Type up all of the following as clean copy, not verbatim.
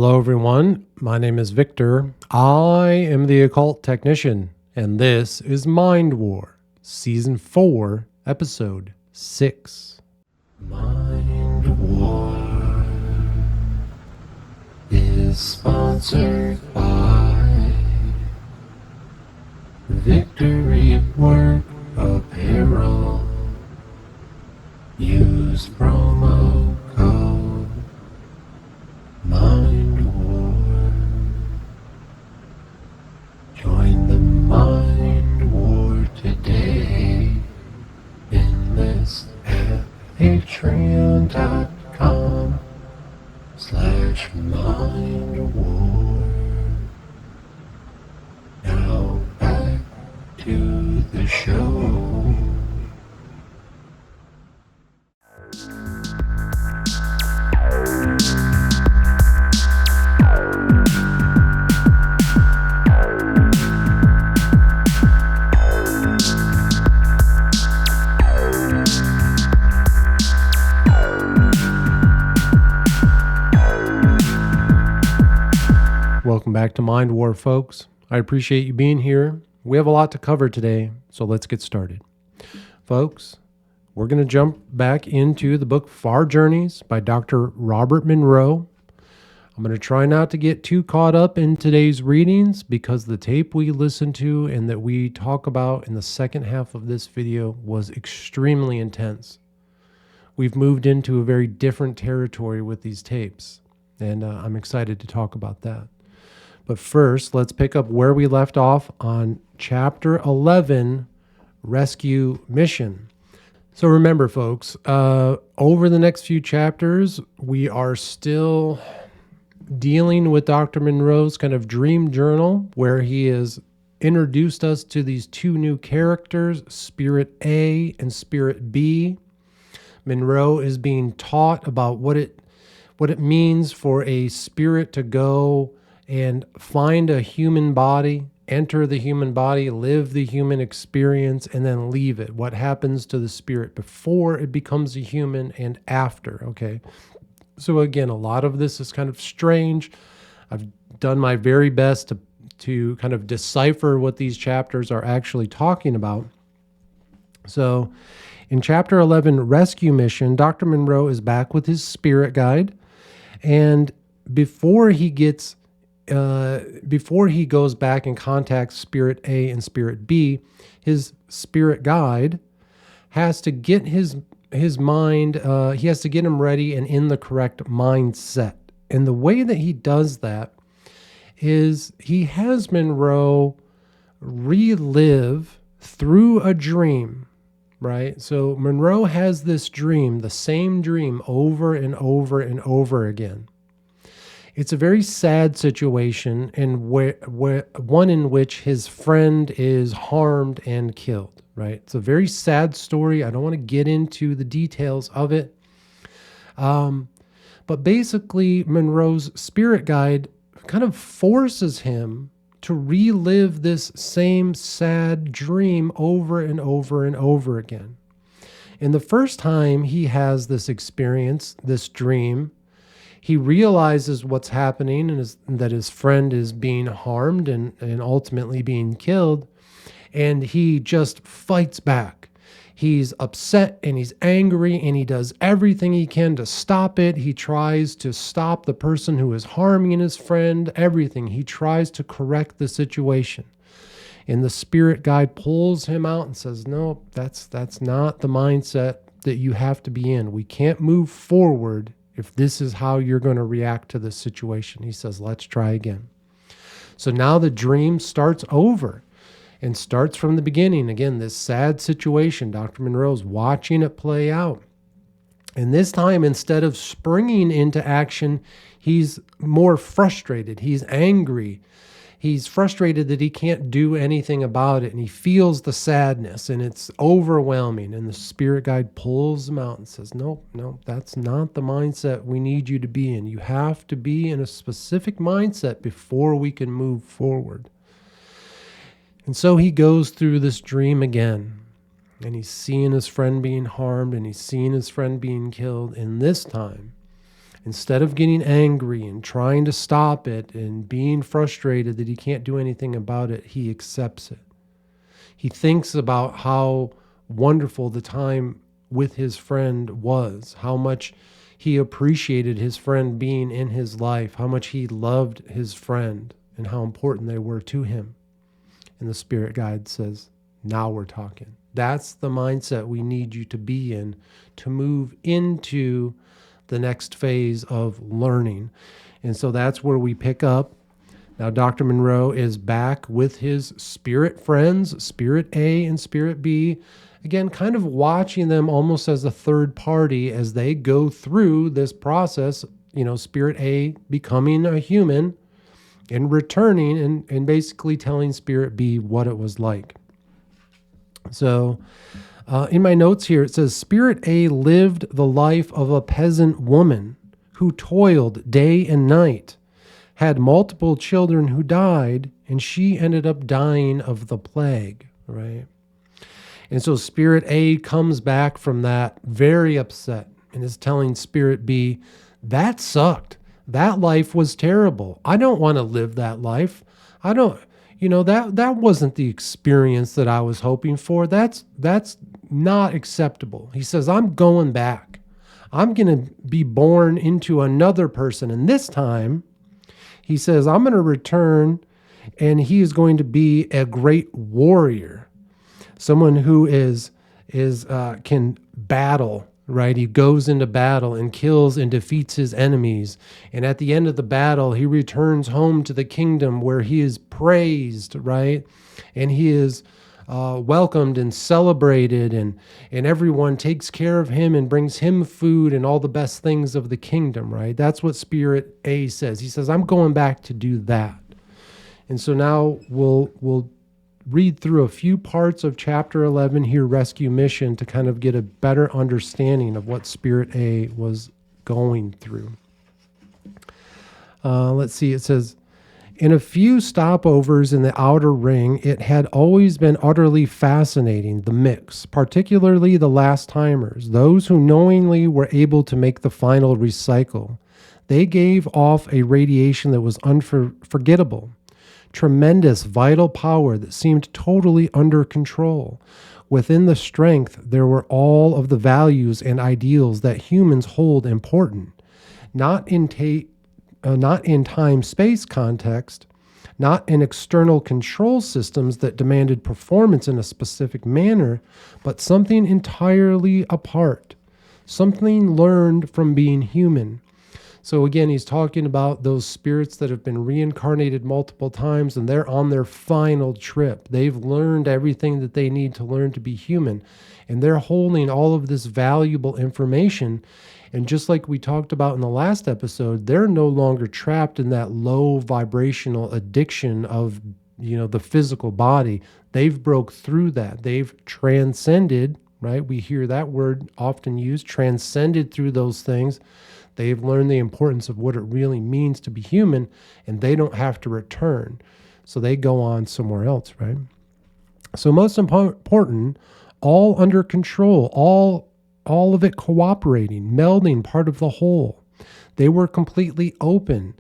Hello everyone, my name is Victor. I am the Occult Technician, and this is Mind War, Season 4, Episode 6. Mind War is sponsored by Victory Work Apparel. Use promo code Mind War. Join the Mind War today. Enlist at patreon.com/mindwar. Now back to the show. Welcome back to Mind War, folks. I appreciate you being here. We have a lot to cover today, so let's get started. Folks, we're going to jump back into the book Far Journeys by Dr. Robert Monroe. I'm going to try not to get too caught up in today's readings because the tape we listened to and that we talk about in the second half of this video was extremely intense. We've moved into a very different territory with these tapes, and I'm excited to talk about that. But first, let's pick up where we left off on Chapter 11, Rescue Mission. So remember, folks, over the next few chapters, we are still dealing with Dr. Monroe's kind of dream journal, where he has introduced us to these two new characters, Spirit A and Spirit B. Monroe is being taught about what it means for a spirit to go and find a human body, enter the human body, live the human experience, and then leave it. What happens to the spirit before it becomes a human and after, okay? So again, a lot of this is kind of strange. I've done my very best to kind of decipher what these chapters are actually talking about. So in Chapter 11, Rescue Mission, Dr. Monroe is back with his spirit guide. And before he goes back and contacts Spirit A and Spirit B, his spirit guide has to get his mind, he has to get him ready and in the correct mindset. And the way that he does that is he has Monroe relive through a dream, right? So Monroe has this dream, the same dream over and over and over again. It's a very sad situation, and one in which his friend is harmed and killed, right? It's a very sad story. I don't want to get into the details of it. But basically, Monroe's spirit guide kind of forces him to relive this same sad dream over and over and over again. And the first time he has this experience, this dream, he realizes what's happening and that his friend is being harmed and ultimately being killed. And he just fights back. He's upset and he's angry and he does everything he can to stop it. He tries to stop the person who is harming his friend, everything. He tries to correct the situation. And the spirit guide pulls him out and says, no, that's not the mindset that you have to be in. We can't move forward if this is how you're going to react to this situation. He says, let's try again. So now the dream starts over and starts from the beginning. Again, this sad situation. Dr. Monroe's watching it play out. And this time, instead of springing into action, he's more frustrated. He's angry. He's frustrated that he can't do anything about it, and he feels the sadness, and it's overwhelming. And the spirit guide pulls him out and says, no, that's not the mindset we need you to be in. You have to be in a specific mindset before we can move forward. And so he goes through this dream again, and he's seeing his friend being harmed, and he's seeing his friend being killed. And this time, Instead of getting angry and trying to stop it and being frustrated that he can't do anything about it, he accepts it. He thinks about how wonderful the time with his friend was, how much he appreciated his friend being in his life, how much he loved his friend, and how important they were to him. And the spirit guide says, now we're talking. That's the mindset we need you to be in to move into the next phase of learning. And so that's where we pick up. Now, Dr. Monroe is back with his spirit friends, Spirit A and Spirit B. Again, kind of watching them almost as a third party as they go through this process, Spirit A becoming a human and returning and basically telling Spirit B what it was like. So in my notes here, it says, Spirit A lived the life of a peasant woman who toiled day and night, had multiple children who died, and she ended up dying of the plague, right? And so Spirit A comes back from that very upset and is telling Spirit B, that sucked. That life was terrible. I don't want to live that life. I don't, that wasn't the experience that I was hoping for. That's not acceptable. He says, I'm going back. I'm going to be born into another person. And this time, he says, I'm going to return, and he is going to be a great warrior. Someone who can battle, right? He goes into battle and kills and defeats his enemies. And at the end of the battle, he returns home to the kingdom where he is praised, right? And he is welcomed and celebrated, and everyone takes care of him and brings him food and all the best things of the kingdom, right? That's what Spirit A says. He says, I'm going back to do that. And so now we'll read through a few parts of chapter 11 here, Rescue Mission, to kind of get a better understanding of what Spirit A was going through. Let's see, it says, in a few stopovers in the outer ring, it had always been utterly fascinating, the mix, particularly the last-timers, those who knowingly were able to make the final recycle. They gave off a radiation that was unforgettable. Tremendous vital power that seemed totally under control. Within the strength, there were all of the values and ideals that humans hold important, not in time-space context, not in external control systems that demanded performance in a specific manner, but something entirely apart, something learned from being human. So again, he's talking about those spirits that have been reincarnated multiple times, and they're on their final trip. They've learned everything that they need to learn to be human, and they're holding all of this valuable information. And just like we talked about in the last episode, they're no longer trapped in that low vibrational addiction of, the physical body. They've broke through that. They've transcended, right? We hear that word often used, transcended through those things. They've learned the importance of what it really means to be human, and they don't have to return. So they go on somewhere else, right? So most important, all under control, all of it cooperating, melding, part of the whole. They were completely open.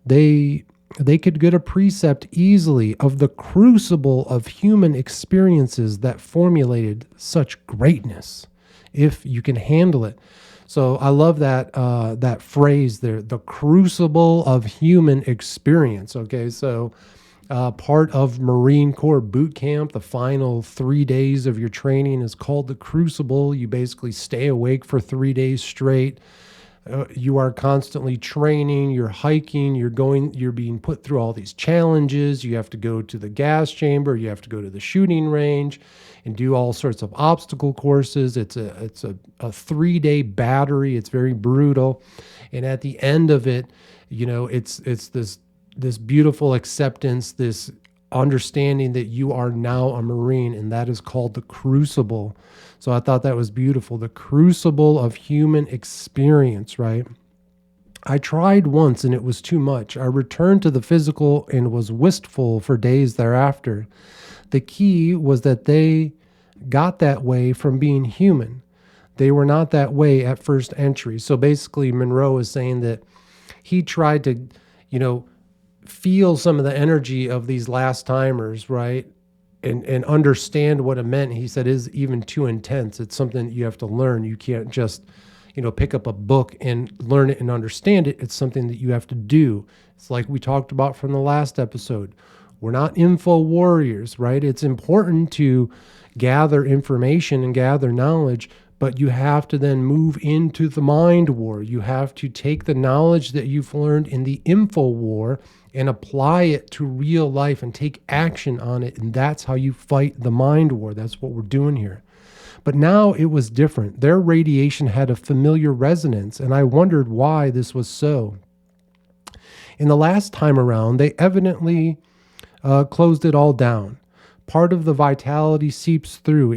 They could get a precept easily of the crucible of human experiences that formulated such greatness, if you can handle it. So I love that phrase there, the crucible of human experience. Okay, so part of Marine Corps boot camp, the final 3 days of your training is called the crucible. You basically stay awake for 3 days straight. You are constantly training, you're hiking, you're being put through all these challenges. You have to go to the gas chamber, you have to go to the shooting range and do all sorts of obstacle courses. It's a 3-day battery. It's very brutal. And at the end of it, it's this beautiful acceptance, this understanding that you are now a Marine, and that is called the crucible. So I thought that was beautiful. The crucible of human experience, right? I tried once and it was too much. I returned to the physical and was wistful for days thereafter. The key was that they got that way from being human. They were not that way at first entry. So basically, Monroe is saying that he tried to, feel some of the energy of these last timers, right? And understand what it meant. He said is even too intense. It's something that you have to learn. You can't just, pick up a book and learn it and understand it. It's something that you have to do. It's like we talked about from the last episode. We're not info warriors, right? It's important to gather information and gather knowledge, but you have to then move into the mind war. You have to take the knowledge that you've learned in the info war and apply it to real life and take action on it. And that's how you fight the mind war. That's what we're doing here. But now it was different. Their radiation had a familiar resonance, and I wondered why this was so. In the last time around, they evidently closed it all down. Part of the vitality seeps through.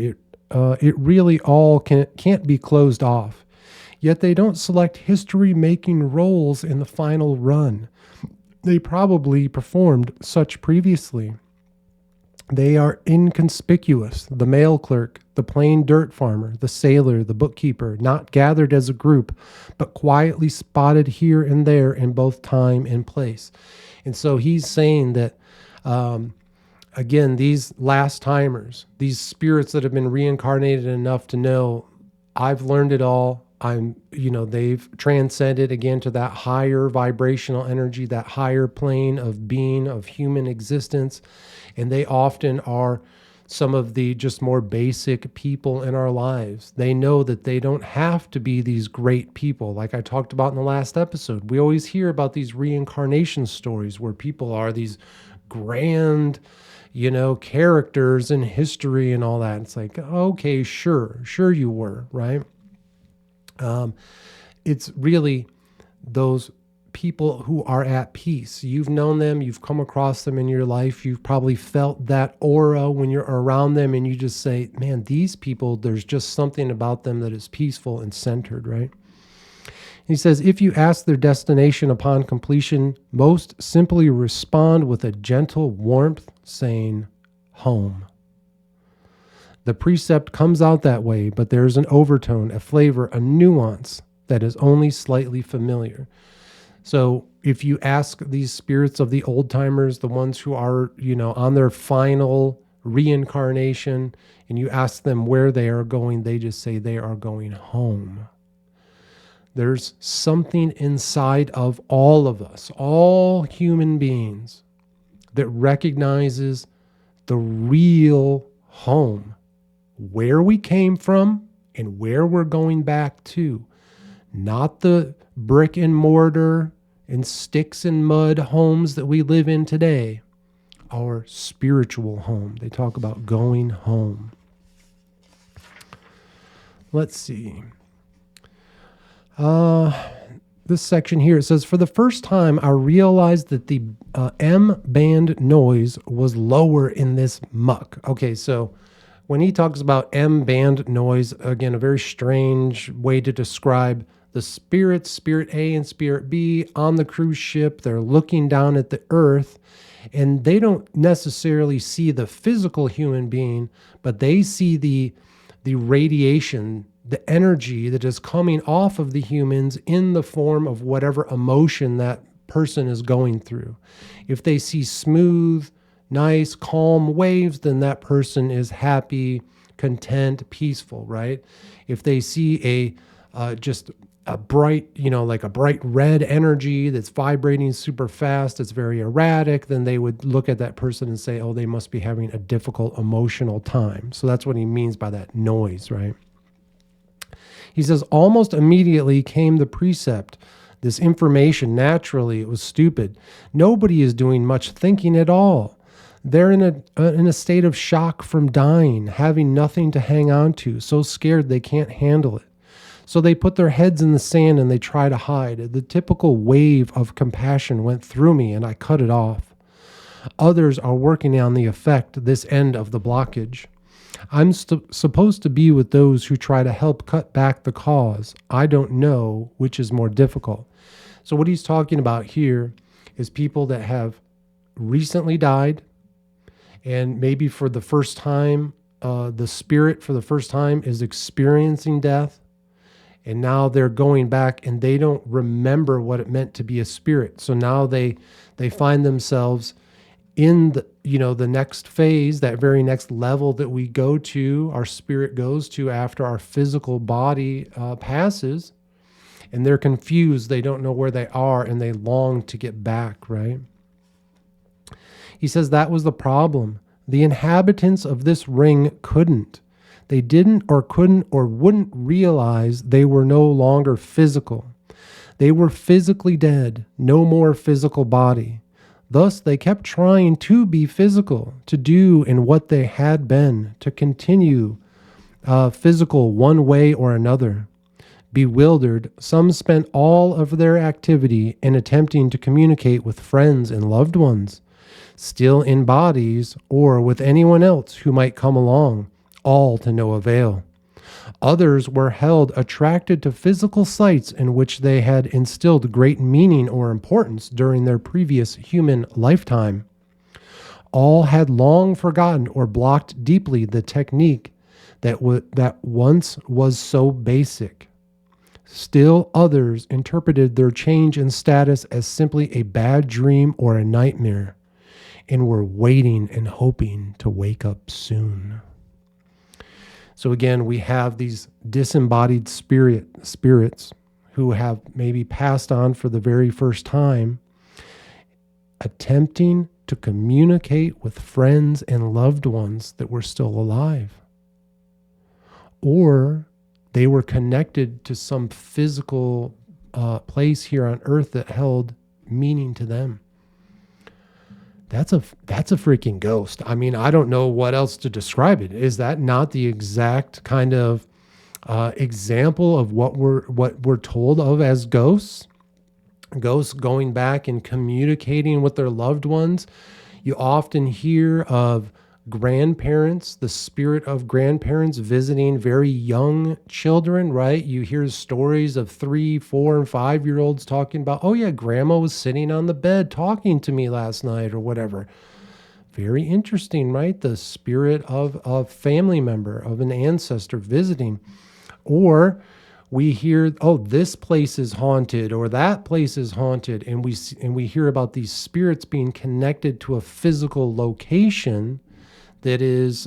It really all can't be closed off. Yet they don't select history-making roles in the final run. They probably performed such previously. They are inconspicuous. The mail clerk, the plain dirt farmer, the sailor, the bookkeeper, not gathered as a group, but quietly spotted here and there in both time and place. And so he's saying that, again, these last timers, these spirits that have been reincarnated enough to know, I've learned it all. They've transcended again to that higher vibrational energy, that higher plane of being, of human existence. And they often are some of the just more basic people in our lives. They know that they don't have to be these great people. Like I talked about in the last episode, we always hear about these reincarnation stories where people are these grand, characters in history and all that. It's like, okay, sure you were, right? It's really those people who are at peace. You've known them, you've come across them in your life, you've probably felt that aura when you're around them, and you just say, man, these people, there's just something about them that is peaceful and centered, right? He says, if you ask their destination upon completion, most simply respond with a gentle warmth, saying, home. The precept comes out that way, but there's an overtone, a flavor, a nuance that is only slightly familiar. So if you ask these spirits of the old timers, the ones who are, on their final reincarnation, and you ask them where they are going, they just say they are going home. There's something inside of all of us, all human beings, that recognizes the real home, where we came from and where we're going back to. Not the brick and mortar and sticks and mud homes that we live in today. Our spiritual home. They talk about going home. Let's see. This section here, it says, for the first time, I realized that the M-band noise was lower in this muck. Okay, so when he talks about M-band noise, again, a very strange way to describe the spirits, Spirit A and Spirit B, on the cruise ship. They're looking down at the earth, and they don't necessarily see the physical human being, but they see the radiation, the energy that is coming off of the humans in the form of whatever emotion that person is going through. If they see smooth, nice, calm waves, then that person is happy, content, peaceful, right? If they see just a bright, like a bright red energy that's vibrating super fast, it's very erratic, then they would look at that person and say, oh, they must be having a difficult emotional time. So that's what he means by that noise, right? He says, almost immediately came the precept. This information, naturally, it was stupid. Nobody is doing much thinking at all. They're in a state of shock from dying, having nothing to hang on to, so scared they can't handle it. So they put their heads in the sand and they try to hide. The typical wave of compassion went through me and I cut it off. Others are working on the effect, this end of the blockage. I'm supposed to be with those who try to help cut back the cause. I don't know which is more difficult. So what he's talking about here is people that have recently died, and maybe for the first time, the spirit for the first time is experiencing death. And now they're going back and they don't remember what it meant to be a spirit. So now they find themselves in the next phase, that very next level that we go to, our spirit goes to after our physical body passes, and they're confused. They don't know where they are, and they long to get back, right? He says that was the problem. The inhabitants of this ring couldn't. They didn't or couldn't or wouldn't realize they were no longer physical. They were physically dead, no more physical body. Thus, they kept trying to be physical, to do in what they had been, to continue physical one way or another. Bewildered, some spent all of their activity in attempting to communicate with friends and loved ones, still in bodies, or with anyone else who might come along, all to no avail. Others were held attracted to physical sights in which they had instilled great meaning or importance during their previous human lifetime. All had long forgotten or blocked deeply the technique that once was so basic. Still others interpreted their change in status as simply a bad dream or a nightmare, and were waiting and hoping to wake up soon. So again, we have these disembodied spirits who have maybe passed on for the very first time, attempting to communicate with friends and loved ones that were still alive. Or they were connected to some physical place here on earth that held meaning to them. That's a freaking ghost. I mean, I don't know what else to describe it. Is that not the exact kind of example of what we're told of as ghosts? Ghosts going back and communicating with their loved ones. You often hear of grandparents, the spirit of grandparents visiting very young children, right? You hear stories of 3, 4, and 5-year-olds talking about, oh yeah, grandma was sitting on the bed talking to me last night or whatever. Very interesting, right? The spirit of a family member, of an ancestor visiting. Or we hear, oh, this place is haunted or that place is haunted. And we hear about these spirits being connected to a physical location that is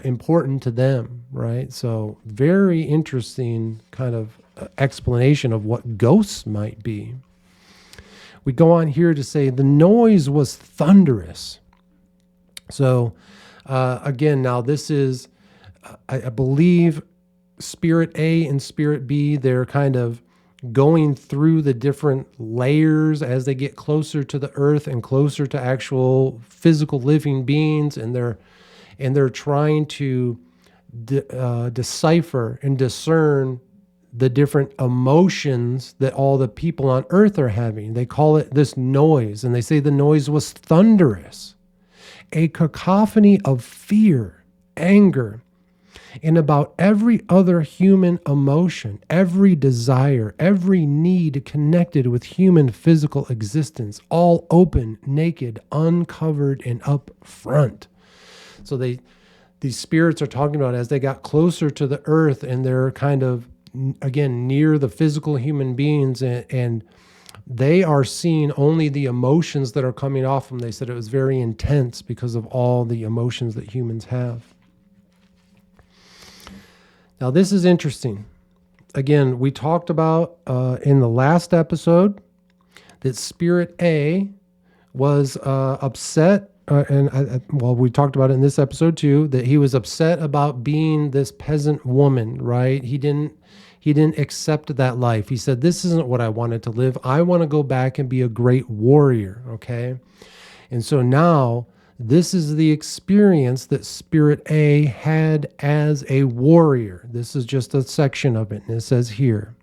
important to them, right? So very interesting kind of explanation of what ghosts might be. We go on here to say the noise was thunderous. So again, now this is, I believe, Spirit A and Spirit B, they're kind of going through the different layers as they get closer to the earth and closer to actual physical living beings, and they're trying to decipher and discern the different emotions that all the people on earth are having. They call it this noise, and they say the noise was thunderous, a cacophony of fear, anger, and about every other human emotion, every desire, every need connected with human physical existence, all open, naked, uncovered, and up front. So these spirits are talking about as they got closer to the earth and they're kind of, again, near the physical human beings, and they are seeing only the emotions that are coming off them. They said it was very intense because of all the emotions that humans have. Now, this is interesting. Again, we talked about in the last episode that Spirit A was upset. We talked about it in this episode too, that he was upset about being this peasant woman, right? He didn't accept that life. He said, this isn't what I wanted to live. I want to go back and be a great warrior, okay? And so now this is the experience that Spirit A had as a warrior. This is just a section of it, and it says here,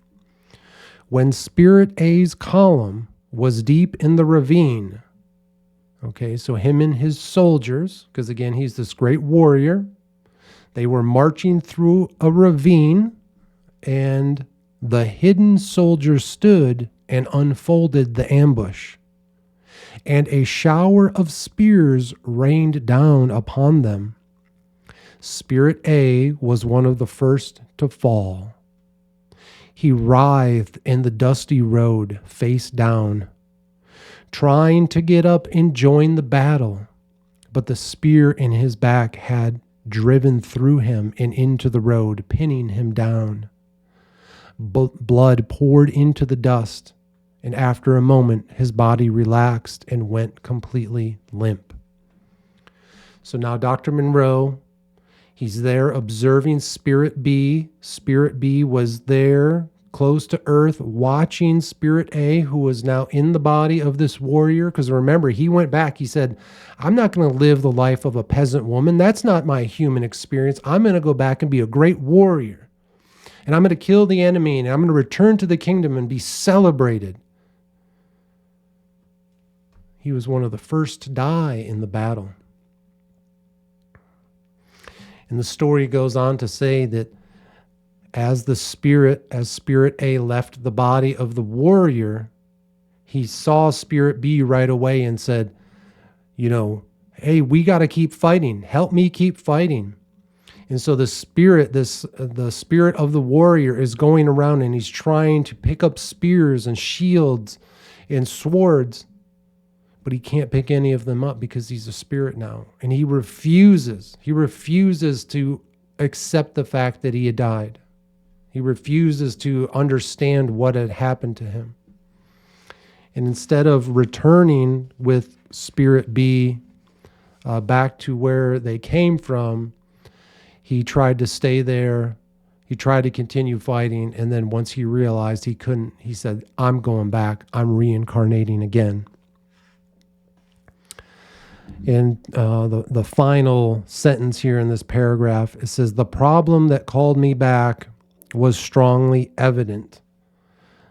when Spirit A's column was deep in the ravine. Okay, so him and his soldiers, because again, he's this great warrior. They were marching through a ravine, and the hidden soldier stood and unfolded the ambush. And a shower of spears rained down upon them. Spirit A was one of the first to fall. He writhed in the dusty road, face down, trying to get up and join the battle. But the spear in his back had driven through him and into the road, pinning him down. Blood poured into the dust, and after a moment, his body relaxed and went completely limp. So now Dr. Monroe, he's there observing Spirit B. Spirit B was there close to Earth watching Spirit A, who was now in the body of this warrior. Because remember, he went back. He said, I'm not going to live the life of a peasant woman. That's not my human experience. I'm going to go back and be a great warrior. And I'm going to kill the enemy, and I'm going to return to the kingdom and be celebrated. He was one of the first to die in the battle. And the story goes on to say that as Spirit A left the body of the warrior, he saw Spirit B right away and said, hey, we got to keep fighting. Help me keep fighting. And so the spirit of the warrior is going around and he's trying to pick up spears and shields and swords, but he can't pick any of them up because he's a spirit now. And he refuses to accept the fact that he had died. He refuses to understand what had happened to him. And instead of returning with Spirit B back to where they came from, he tried to stay there. He tried to continue fighting. And then once he realized he couldn't, he said, I'm going back. I'm reincarnating again. And the final sentence here in this paragraph, it says, the problem that called me back was strongly evident.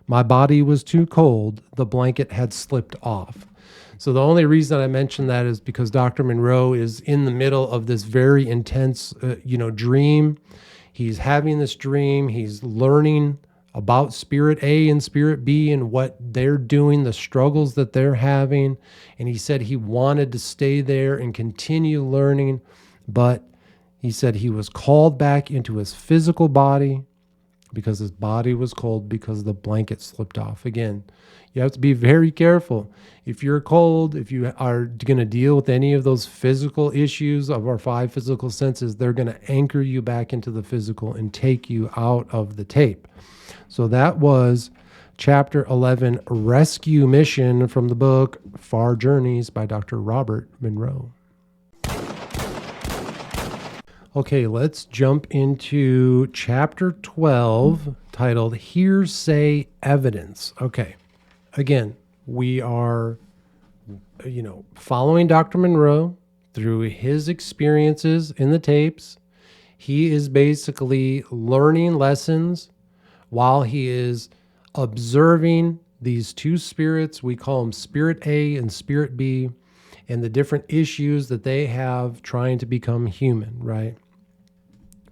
My body was too cold. The blanket had slipped off. So the only reason I mention that is because Dr. Monroe is in the middle of this very intense, dream. He's having this dream. He's learning about Spirit A and Spirit B and what they're doing, the struggles that they're having. And he said he wanted to stay there and continue learning, but he said he was called back into his physical body because his body was cold because the blanket slipped off. Again, you have to be very careful. If you're cold, if you are going to deal with any of those physical issues of our 5 physical senses, they're going to anchor you back into the physical and take you out of the tape. So that was Chapter 11, Rescue Mission, from the book Far Journeys by Dr. Robert Monroe. Okay, let's jump into Chapter 12, titled Hearsay Evidence. Okay, again, we are, following Dr. Monroe through his experiences in the tapes. He is basically learning lessons while he is observing these two spirits. We call them Spirit A and Spirit B, and the different issues that they have trying to become human, right?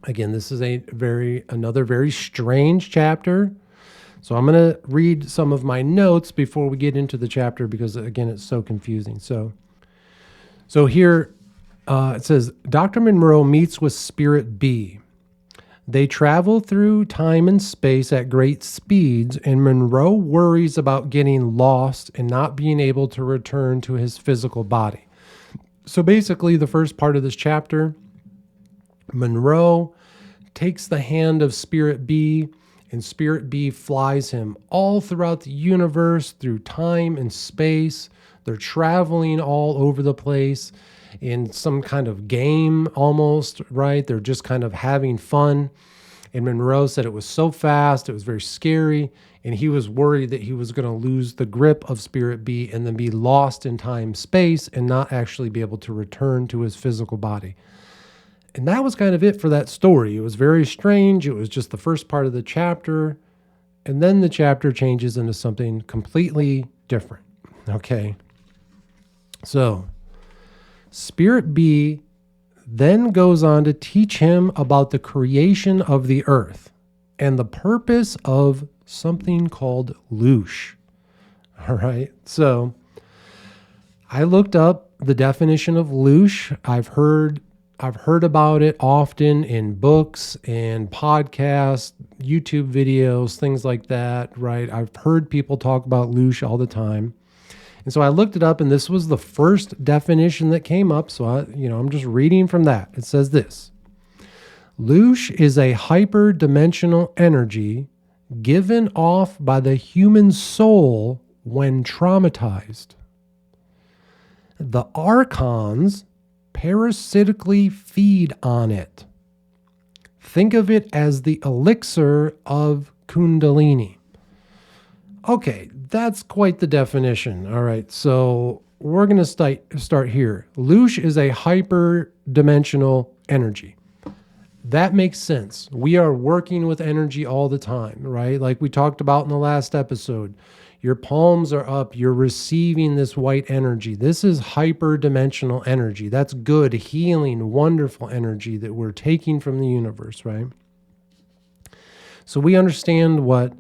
Again, this is another very strange chapter. So I'm going to read some of my notes before we get into the chapter because, again, it's so confusing. So here it says, Dr. Monroe meets with Spirit B. They travel through time and space at great speeds, and Monroe worries about getting lost and not being able to return to his physical body. So basically, the first part of this chapter, Monroe takes the hand of Spirit B, and Spirit B flies him all throughout the universe, through time and space. They're traveling all over the place in some kind of game almost, right? They're just kind of having fun. And Monroe said it was so fast, it was very scary, and he was worried that he was going to lose the grip of Spirit B and then be lost in time, space, and not actually be able to return to his physical body. And that was kind of it for that story. It was very strange. It was just the first part of the chapter. And then the chapter changes into something completely different. Okay. So Spirit B then goes on to teach him about the creation of the earth and the purpose of something called loosh. All right. So I looked up the definition of loosh. I've heard about it often in books and podcasts, YouTube videos, things like that, right? I've heard people talk about loosh all the time. And so I looked it up, and this was the first definition that came up. So I'm just reading from that. It says this: loosh is a hyperdimensional energy given off by the human soul when traumatized. The archons parasitically feed on it. Think of it as the elixir of Kundalini. Okay, that's quite the definition. All right, so we're going to start here. Loosh is a hyperdimensional energy. That makes sense. We are working with energy all the time, right? Like we talked about in the last episode. Your palms are up. You're receiving this white energy. This is hyperdimensional energy. That's good, healing, wonderful energy that we're taking from the universe, right? So we understand what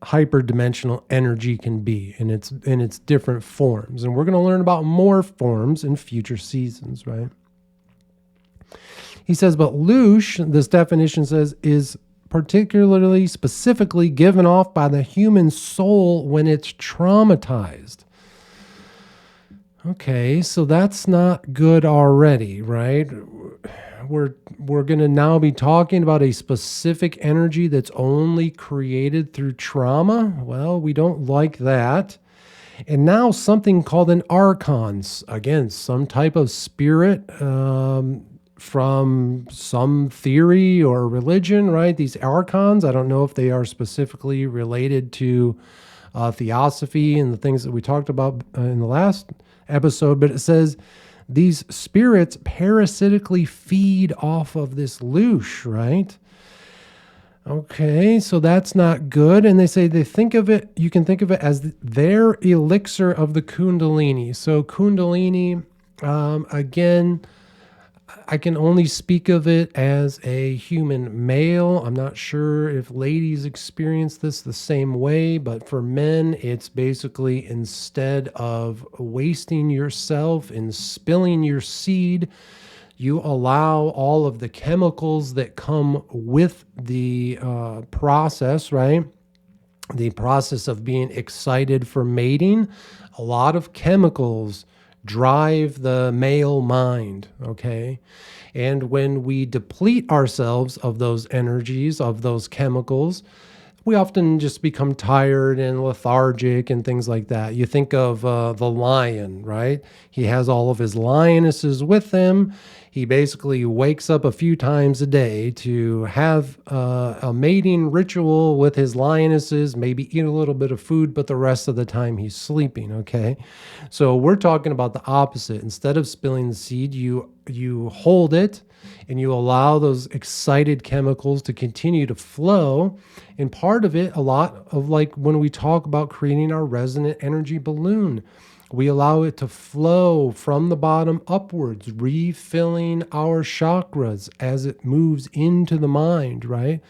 hyperdimensional energy can be in its different forms. And we're going to learn about more forms in future seasons, right? He says, but loosh, this definition says, is particularly specifically given off by the human soul when it's traumatized. Okay, so that's not good already, right? We're going to now be talking about a specific energy that's only created through trauma. Well, we don't like that. And now something called an archon, again, some type of spirit from some theory or religion, right? These archons, I don't know if they are specifically related to theosophy and the things that we talked about in the last episode, but it says these spirits parasitically feed off of this loosh, right? Okay, so that's not good. And they say you can think of it as their elixir of the Kundalini. So Kundalini, again, I can only speak of it as a human male. I'm not sure if ladies experience this the same way, but for men, it's basically instead of wasting yourself and spilling your seed, you allow all of the chemicals that come with the process, right? The process of being excited for mating. A lot of chemicals drive the male mind, okay? And when we deplete ourselves of those energies, of those chemicals, we often just become tired and lethargic and things like that. You think of the lion, right? He has all of his lionesses with him. He basically wakes up a few times a day to have a mating ritual with his lionesses, maybe eat a little bit of food, but the rest of the time he's sleeping, okay? So we're talking about the opposite. Instead of spilling the seed, you hold it and you allow those excited chemicals to continue to flow. And part of it, a lot of like when we talk about creating our resonant energy balloon, we allow it to flow from the bottom upwards, refilling our chakras as it moves into the mind, right?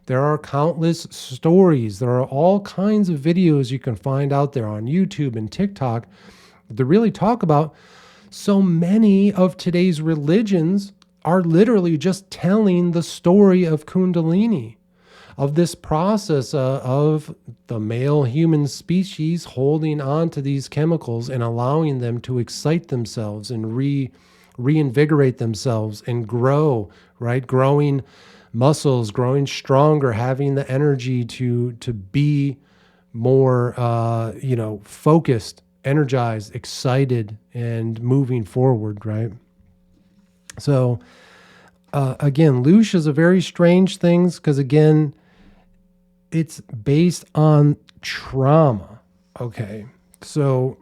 There are countless stories. There are all kinds of videos you can find out there on YouTube and TikTok that really talk about so many of today's religions are literally just telling the story of Kundalini, of this process of the male human species holding on to these chemicals and allowing them to excite themselves and reinvigorate themselves and grow, right? Growing muscles, growing stronger, having the energy to be more, focused, energized, excited, and moving forward, right? So, again, loosh is a very strange thing because, again, it's based on trauma. Okay, so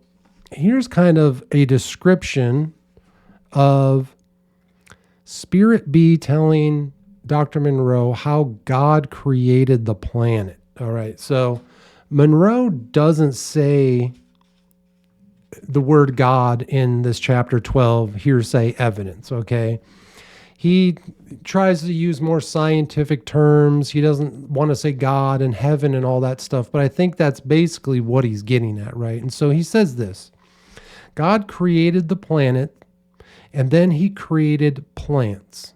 here's kind of a description of Spirit B telling Dr. Monroe how God created the planet. All right, so Monroe doesn't say the word God in this chapter 12 hearsay evidence, okay? He tries to use more scientific terms. He doesn't want to say God and heaven and all that stuff, but I think that's basically what he's getting at, right? And so he says this: God created the planet, and then he created plants.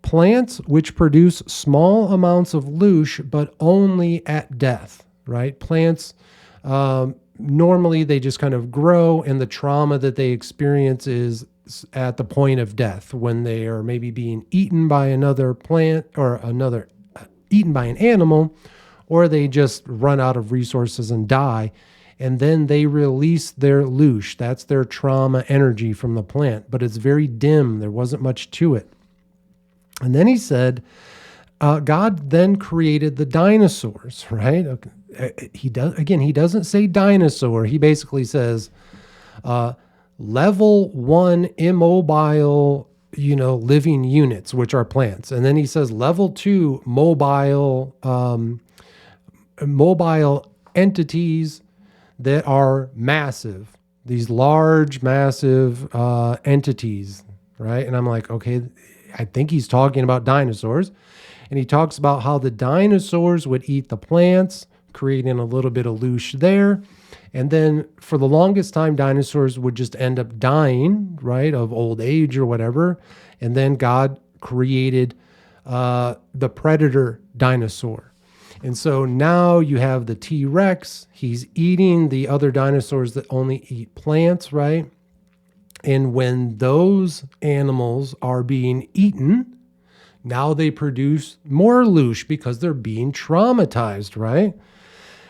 plants which produce small amounts of loosh, but only at death, right? Plants, normally they just kind of grow, and the trauma that they experience is at the point of death, when they are maybe being eaten by another plant or eaten by an animal, or they just run out of resources and die. And then they release their loosh. That's their trauma energy from the plant, but it's very dim. There wasn't much to it. And then he said, God then created the dinosaurs, right? He doesn't say dinosaur. He basically says, level 1 immobile, living units, which are plants. And then he says level 2 mobile entities that are massive, these large, massive entities, right? And I'm like, okay, I think he's talking about dinosaurs. And he talks about how the dinosaurs would eat the plants, creating a little bit of loosh there. And then for the longest time, dinosaurs would just end up dying, right, of old age or whatever. And then God created the predator dinosaur. And so now you have the T-Rex. He's eating the other dinosaurs that only eat plants, right? And when those animals are being eaten, now they produce more loosh because they're being traumatized, right?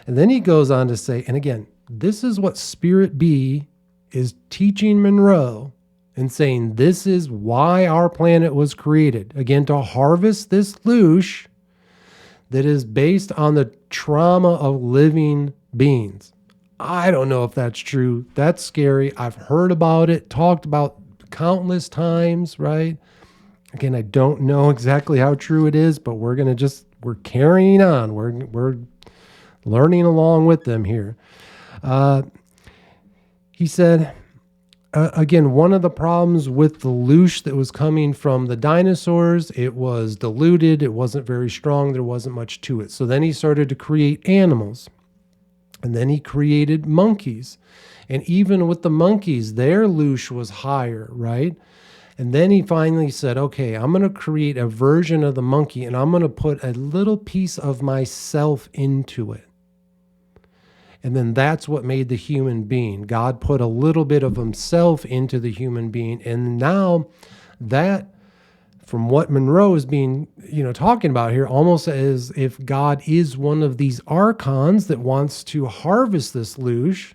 And then he goes on to say, and again, this is what Spirit B is teaching Monroe and saying, this is why our planet was created. Again, to harvest this loosh that is based on the trauma of living beings. I don't know if that's true. That's scary. I've heard about it, talked about countless times, right? Again, I don't know exactly how true it is, but we're carrying on. We're learning along with them here. He said, again, one of the problems with the loosh that was coming from the dinosaurs, it was diluted. It wasn't very strong. There wasn't much to it. So then he started to create animals. And then he created monkeys. And even with the monkeys, their loosh was higher, right? And then he finally said, okay, I'm going to create a version of the monkey, and I'm going to put a little piece of myself into it. And then that's what made the human being. God put a little bit of himself into the human being. And now that, from what Monroe is being, talking about here, almost as if God is one of these archons that wants to harvest this loosh.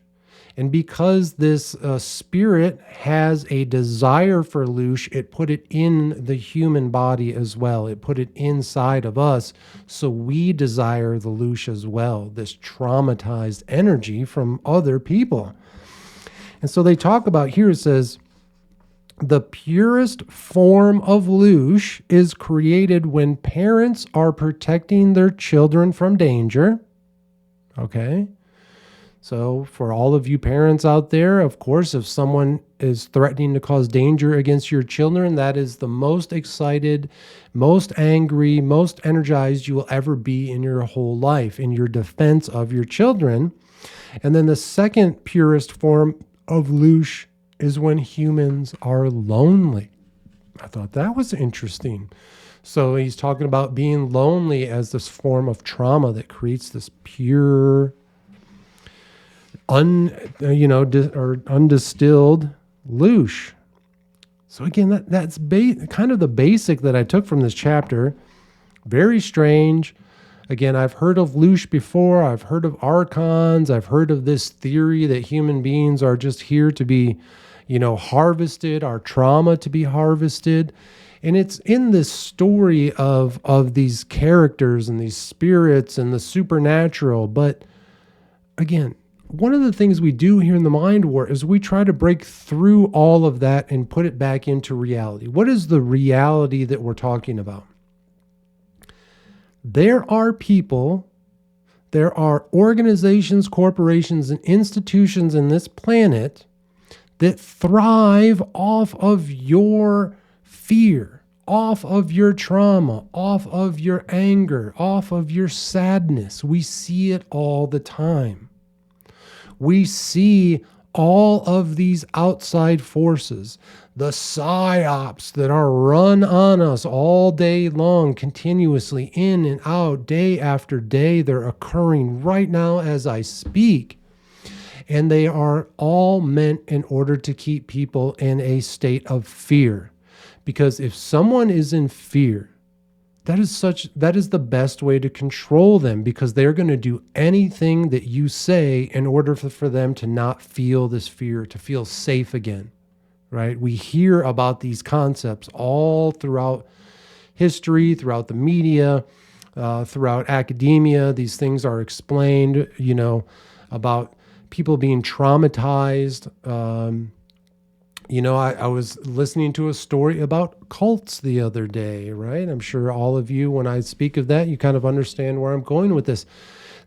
And because this spirit has a desire for loosh, it put it in the human body as well. It put it inside of us. So we desire the loosh as well, this traumatized energy from other people. And so they talk about here, it says, the purest form of loosh is created when parents are protecting their children from danger. Okay. So for all of you parents out there, of course, if someone is threatening to cause danger against your children, that is the most excited, most angry, most energized you will ever be in your whole life, in your defense of your children. And then the second purest form of loosh is when humans are lonely. I thought that was interesting. So he's talking about being lonely as this form of trauma that creates this pure, undistilled loosh. So again, that's kind of the basic that I took from this chapter. Very strange. Again, I've heard of loosh before. I've heard of archons. I've heard of this theory that human beings are just here to be, harvested, our trauma to be harvested. And it's in this story of these characters and these spirits and the supernatural. But again, one of the things we do here in the Mind War is we try to break through all of that and put it back into reality. What is the reality that we're talking about? There are people, there are organizations, corporations, and institutions in this planet that thrive off of your fear, off of your trauma, off of your anger, off of your sadness. We see it all the time. We see All of these outside forces, the psyops that are run on us all day long, continuously in and out, day after day, they're occurring right now as I speak. And they are all meant in order to keep people in a state of fear. Because if someone is in fear, that is the best way to control them, because they're going to do anything that you say in order for them to not feel this fear, to feel safe again, right? We hear about these concepts all throughout history, throughout the media, throughout academia. These things are explained, about people being traumatized. I was listening to a story about cults the other day, right? I'm sure all of you, when I speak of that, you kind of understand where I'm going with this.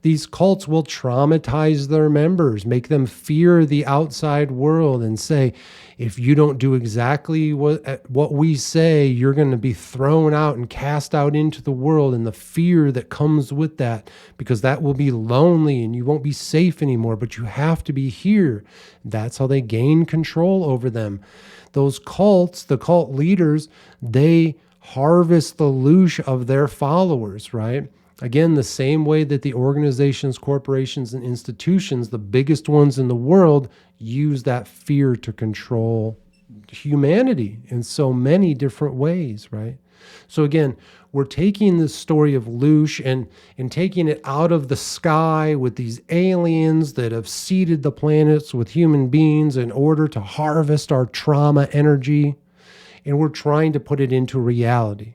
These cults will traumatize their members, make them fear the outside world, and say, if you don't do exactly what we say, you're going to be thrown out and cast out into the world, and the fear that comes with that, because that will be lonely and you won't be safe anymore, but you have to be here. That's how they gain control over them. Those cults, the cult leaders, they harvest the loosh of their followers, right? Again, the same way that the organizations, corporations, and institutions, the biggest ones in the world, use that fear to control humanity in so many different ways, right? So again, we're taking this story of Loosh and taking it out of the sky with these aliens that have seeded the planets with human beings in order to harvest our trauma energy, and we're trying to put it into reality.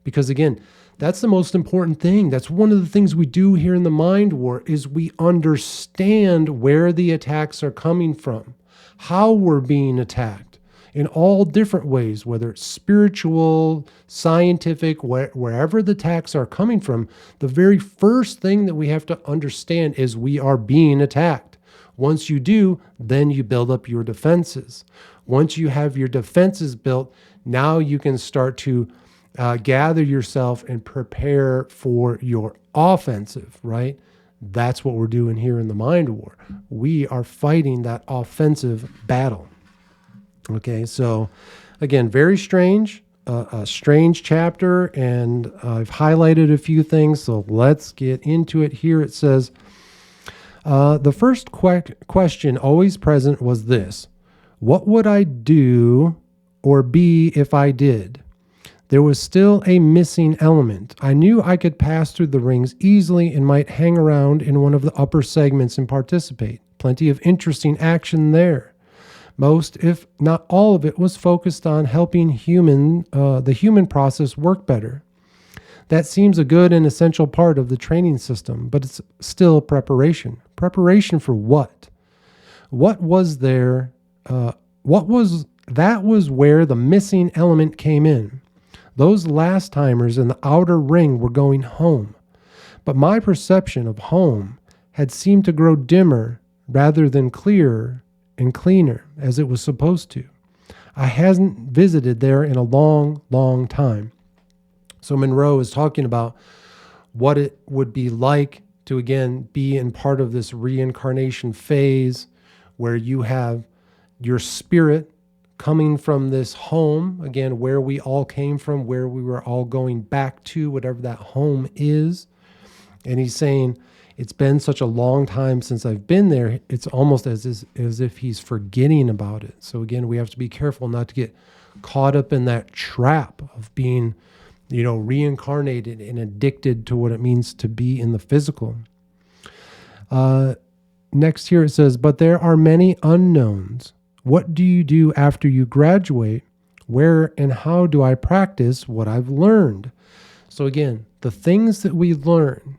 Because again, that's the most important thing. That's one of the things we do here in the Mind War, is we understand where the attacks are coming from, how we're being attacked in all different ways, whether it's spiritual, scientific, wherever the attacks are coming from. The very first thing that we have to understand is we are being attacked. Once you do, then you build up your defenses. Once you have your defenses built, now you can start to gather yourself and prepare for your offensive, right? That's what we're doing here in the Mind War. We are fighting that offensive battle. Okay, so again, very strange, a strange chapter, and I've highlighted a few things, so let's get into it here. It says, the first question always present was this: what would I do or be if I did? There was still a missing element. I knew I could pass through the rings easily and might hang around in one of the upper segments and participate. Plenty of interesting action there. Most, if not all of it, was focused on helping the human process work better. That seems a good and essential part of the training system, but it's still preparation. Preparation for what? What was there? That was where the missing element came in. Those last timers in the outer ring were going home, but my perception of home had seemed to grow dimmer rather than clearer and cleaner as it was supposed to. I hadn't visited there in a long, long time. So Monroe is talking about what it would be like to, again, be in part of this reincarnation phase where you have your spirit coming from this home, again, where we all came from, where we were all going back to, whatever that home is. And he's saying, it's been such a long time since I've been there, it's almost as if he's forgetting about it. So again, we have to be careful not to get caught up in that trap of being, reincarnated and addicted to what it means to be in the physical. Next here it says, but there are many unknowns. What do you do after you graduate? Where and how do I practice what I've learned? So again, the things that we learn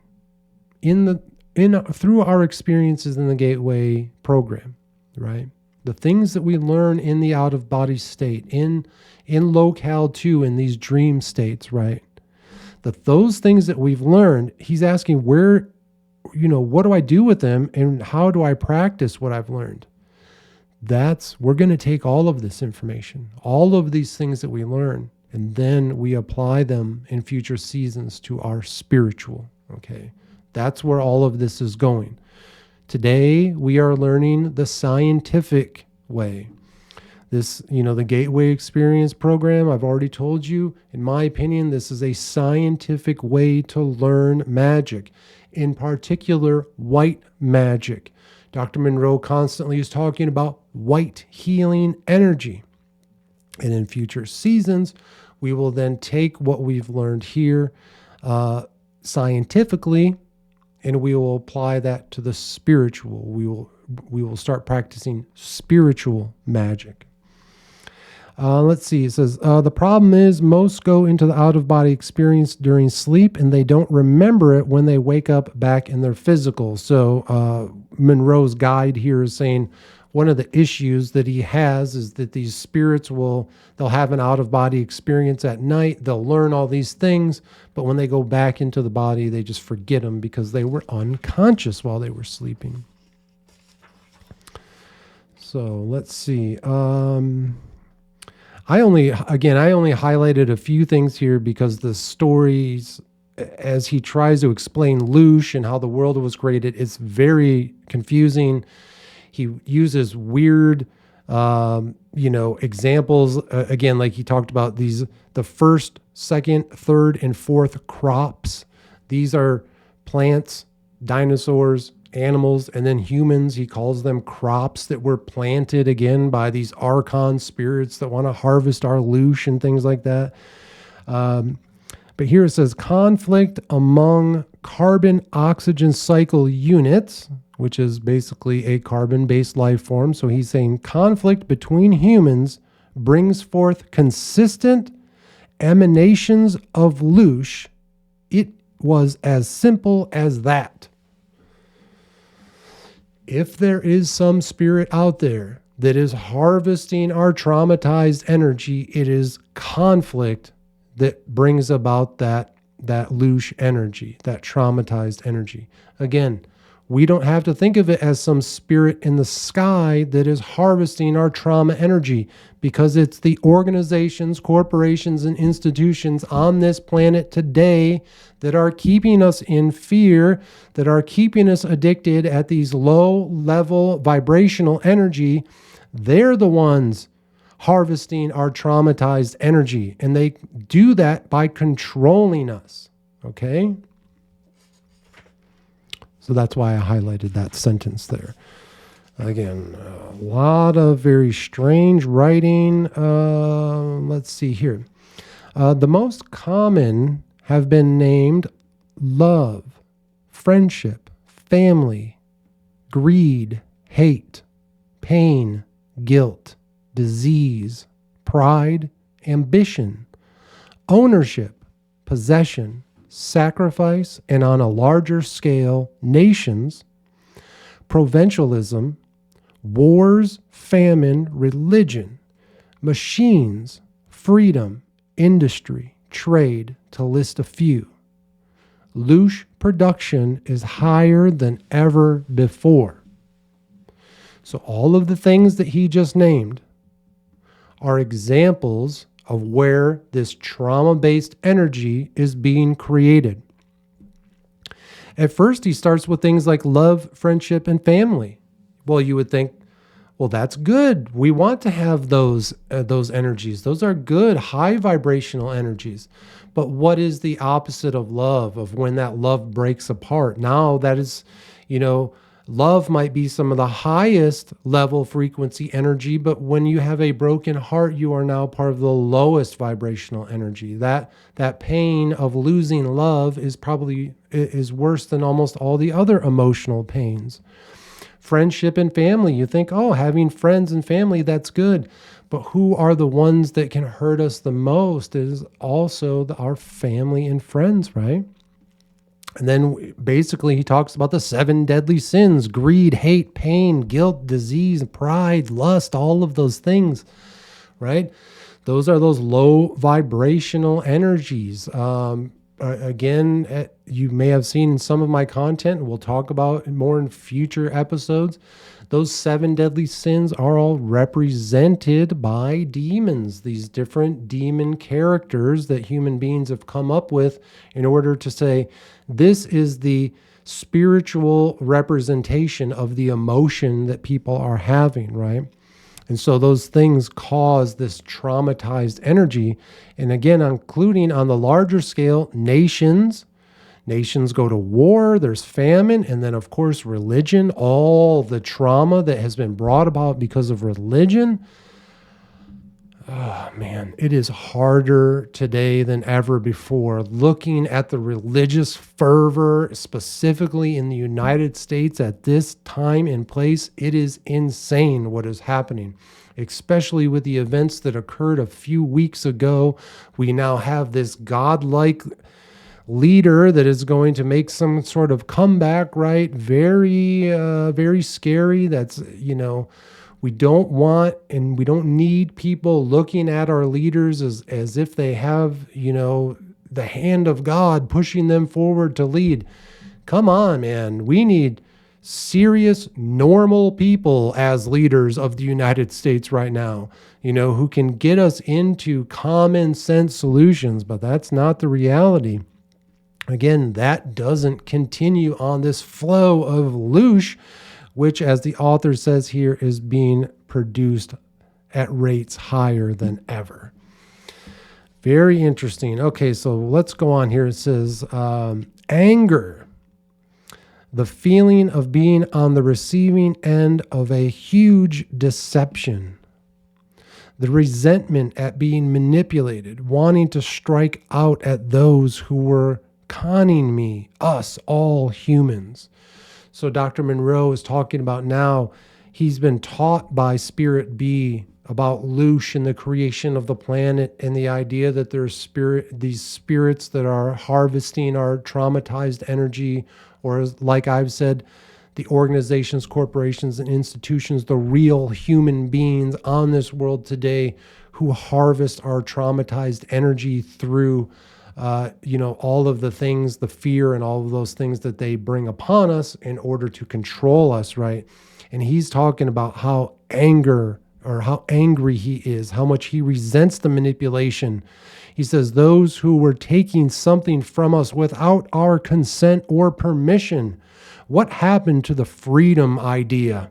through our experiences in the Gateway program, right? The things that we learn in the out-of-body state, in locale 2, in these dream states, right? Those things that we've learned, he's asking what do I do with them and how do I practice what I've learned? We're going to take all of this information, all of these things that we learn, and then we apply them in future seasons to our spiritual, okay? That's where all of this is going. Today, we are learning the scientific way. This, the Gateway Experience program, I've already told you, in my opinion, this is a scientific way to learn magic, in particular, white magic. Dr. Monroe constantly is talking about white healing energy. And in future seasons, we will then take what we've learned here scientifically, and we will apply that to the spiritual. We will start practicing spiritual magic. Let's see. It says, the problem is most go into the out-of-body experience during sleep, and they don't remember it when they wake up back in their physical. So Monroe's guide here is saying one of the issues that he has is that these spirits they'll have an out-of-body experience at night. They'll learn all these things, but when they go back into the body, they just forget them because they were unconscious while they were sleeping. So let's see. I only highlighted a few things here because the stories, as he tries to explain Loosh and how the world was created, it's very confusing. He uses weird, examples. Again, like he talked about the first, second, third, and fourth crops. These are plants, dinosaurs, animals, and then humans. He calls them crops that were planted again by these archon spirits that want to harvest our Loosh and things like that. But here it says conflict among carbon oxygen cycle units, which is basically a carbon-based life form. So he's saying conflict between humans brings forth consistent emanations of Loosh. It was as simple as that. If there is some spirit out there that is harvesting our traumatized energy, it is conflict that brings about that Loosh energy, that traumatized energy. Again, we don't have to think of it as some spirit in the sky that is harvesting our trauma energy, because it's the organizations, corporations, and institutions on this planet today that are keeping us in fear, that are keeping us addicted at these low-level vibrational energy. They're the ones harvesting our traumatized energy, and they do that by controlling us, okay? So that's why I highlighted that sentence there. Again, a lot of very strange writing. Let's see here. The most common have been named love, friendship, family, greed, hate, pain, guilt, disease, pride, ambition, ownership, possession, sacrifice, and on a larger scale, nations, provincialism, wars, famine, religion, machines, freedom, industry, trade, to list a few. Loosh production is higher than ever before. So all of the things that he just named are examples of where this trauma-based energy is being created. At first, he starts with things like love, friendship, and family. Well, you would think, well, that's good. We want to have those energies. Those are good, high vibrational energies. But what is the opposite of love, of when that love breaks apart? Now that is, love might be some of the highest level frequency energy, but when you have a broken heart, you are now part of the lowest vibrational energy. That pain of losing love is worse than almost all the other emotional pains. Friendship and family, you think, oh, having friends and family, that's good. But who are the ones that can hurt us the most is also our family and friends, right? And then basically he talks about the 7 deadly sins: greed, hate, pain, guilt, disease, pride, lust, all of those things, right? Those are those low vibrational energies. Again, you may have seen in some of my content, we'll talk about more in future episodes, Those 7 deadly sins are all represented by demons, these different demon characters that human beings have come up with in order to say, this is the spiritual representation of the emotion that people are having, right? And so those things cause this traumatized energy. And again, including on the larger scale, nations. Nations go to war, there's famine, and then, of course, religion, all the trauma that has been brought about because of religion. Oh, man, it is harder today than ever before. Looking at the religious fervor, specifically in the United States at this time and place, it is insane what is happening, especially with the events that occurred a few weeks ago. We now have this godlike leader that is going to make some sort of comeback, right? Very scary. That's, we don't want and we don't need people looking at our leaders as if they have, the hand of God pushing them forward to lead. Come on, man. We need serious, normal people as leaders of the United States right now, who can get us into common sense solutions, but that's not the reality. Again, that doesn't continue on this flow of loosh, which, as the author says here, is being produced at rates higher than ever. Very interesting. Okay, so let's go on here. It says, anger, the feeling of being on the receiving end of a huge deception. The resentment at being manipulated, wanting to strike out at those who were conning me, us, all humans. So Dr. Monroe is talking about now, he's been taught by Spirit B about loosh and the creation of the planet and the idea that there's these spirits that are harvesting our traumatized energy, or like I've said, the organizations, corporations, and institutions, the real human beings on this world today who harvest our traumatized energy through all of the things, the fear and all of those things that they bring upon us in order to control us, right? And he's talking about how angry he is, how much he resents the manipulation. He says, those who were taking something from us without our consent or permission. What happened to the freedom idea?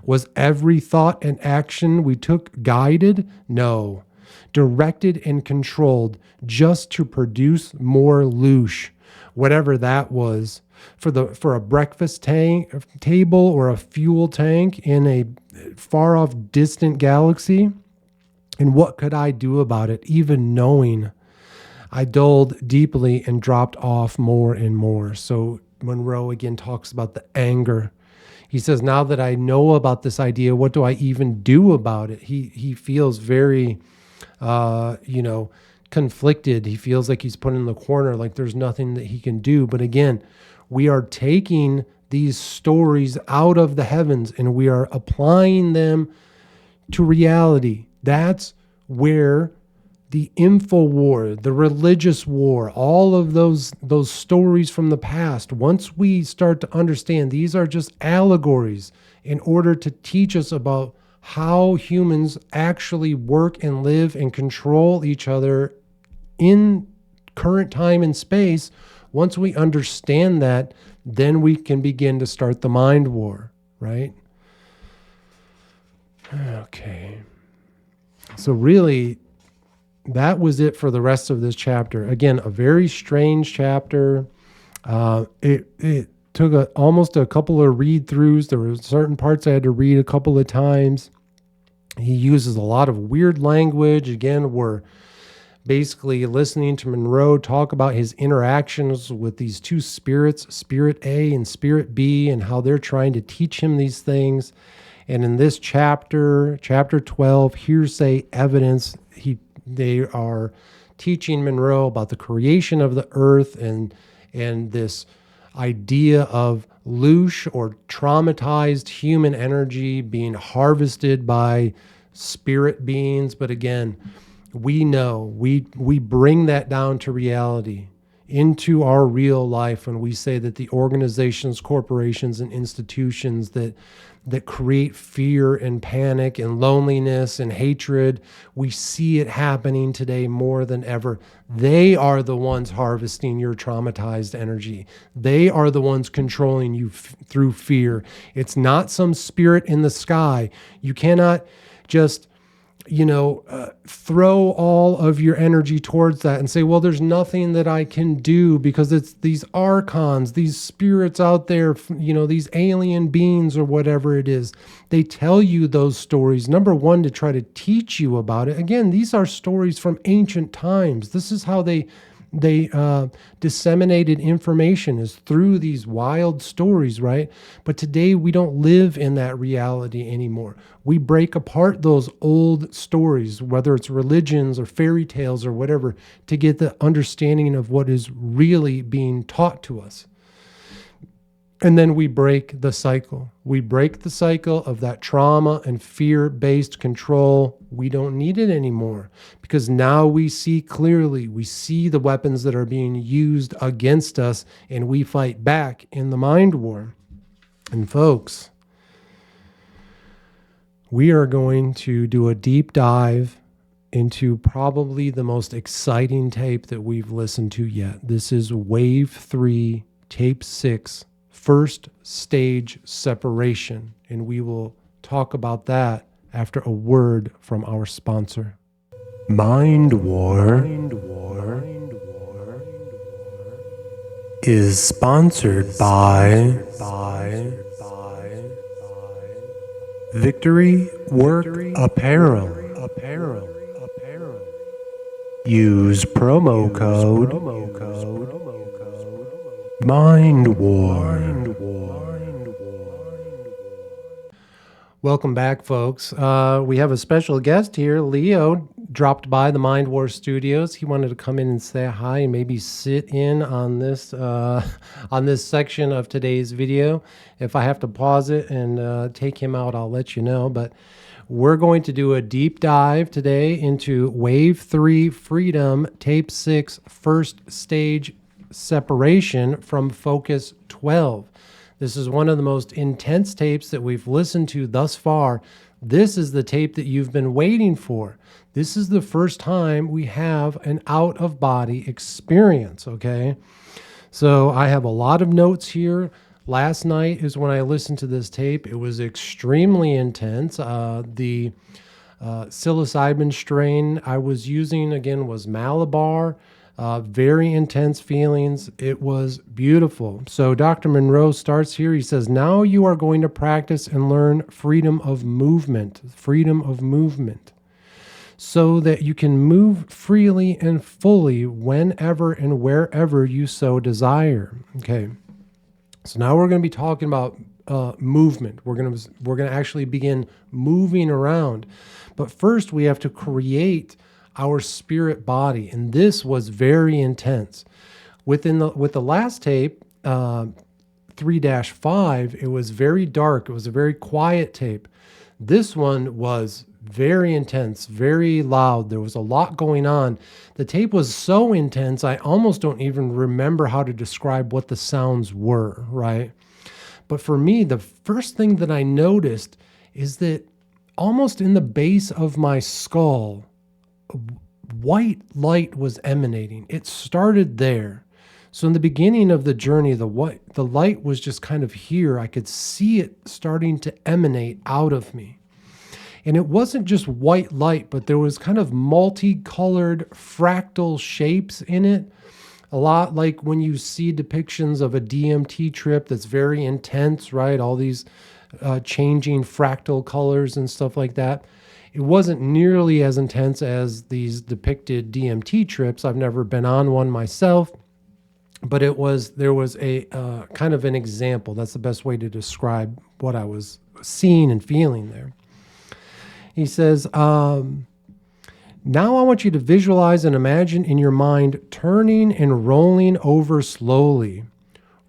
Was every thought and action we took guided? No. Directed and controlled just to produce more loosh, whatever that was, for a breakfast table or a fuel tank in a far off distant galaxy. And what could I do about it, even knowing? I dulled deeply and dropped off more and more. So Monroe again talks about the anger. He says, now that I know about this idea, what do I even do about it? He feels very conflicted. He feels like he's put in the corner, like there's nothing that he can do. But again, we are taking these stories out of the heavens and we are applying them to reality. That's where the info war, the religious war, all of those stories from the past, once we start to understand these are just allegories in order to teach us about how humans actually work and live and control each other in current time and space. Once we understand that, then we can begin to start the mind war, right? Okay. So really, that was it for the rest of this chapter. Again, a very strange chapter. It took almost a couple of read-throughs. There were certain parts I had to read a couple of times. He uses a lot of weird language. Again, we're basically listening to Monroe talk about his interactions with these two spirits, Spirit A and Spirit B, and how they're trying to teach him these things. And in this chapter 12, hearsay evidence, they are teaching Monroe about the creation of the earth and this idea of loosh or traumatized human energy being harvested by spirit beings. But again, we know we bring that down to reality. into our real life when we say that the organizations, corporations, and institutions that create fear and panic and loneliness and hatred, we see it happening today more than ever. They are the ones harvesting your traumatized energy. They are the ones controlling you through fear. It's not some spirit in the sky. You cannot just throw all of your energy towards that and say, well, there's nothing that I can do because it's these archons, these spirits out there, these alien beings or whatever it is. They tell you those stories, number one, to try to teach you about it. Again, these are stories from ancient times. This is how they disseminated information, is through these wild stories, right? But today we don't live in that reality anymore. We break apart those old stories, whether it's religions or fairy tales or whatever, to get the understanding of what is really being taught to us. And then we break the cycle. We break the cycle of that trauma and fear-based control. We don't need it anymore because now we see clearly. We see the weapons that are being used against us, and we fight back in the mind war. And folks, we are going to do a deep dive into probably the most exciting tape that we've listened to yet. This is Wave 3, Tape 6, First Stage Separation, and we will talk about that after a word from our sponsor. Mind War is sponsored by Victory Work Apparel. Use promo code Mind War. Welcome back, folks. We have a special guest here. Leo dropped by the Mind War Studios. He wanted to come in and say hi and maybe sit in on this section of today's video. If I have to pause it and take him out, I'll let you know. But we're going to do a deep dive today into Wave 3 Freedom, Tape 6, First Stage Separation from Focus 12. This is one of the most intense tapes that we've listened to thus far. This is the tape that you've been waiting for. This is the first time we have an out-of-body experience, okay? So I have a lot of notes here. Last night is when I listened to this tape. It was extremely intense. The psilocybin strain I was using, again, was Malabar. Very intense feelings. It was beautiful. So Dr. Monroe starts here. He says, now you are going to practice and learn freedom of movement, so that you can move freely and fully whenever and wherever you so desire. Okay. So now we're going to be talking about movement. We're going to actually begin moving around. But first we have to create our spirit body, and this was very intense. With the last tape, 3-5, it was very dark. It was a very quiet tape. This one was very intense, very loud. There was a lot going on. The tape was so intense, I almost don't even remember how to describe what the sounds were, right? But for me, the first thing that I noticed is that almost in the base of my skull, white light was emanating. It started there. So in the beginning of the journey, the light was just kind of here. I could see it starting to emanate out of me. And it wasn't just white light, but there was kind of multicolored fractal shapes in it. A lot like when you see depictions of a DMT trip that's very intense, right? All these changing fractal colors and stuff like that. It wasn't nearly as intense as these depicted DMT trips. I've never been on one myself, but there was a kind of an example. That's the best way to describe what I was seeing and feeling there. He says, now I want you to visualize and imagine in your mind turning and rolling over slowly.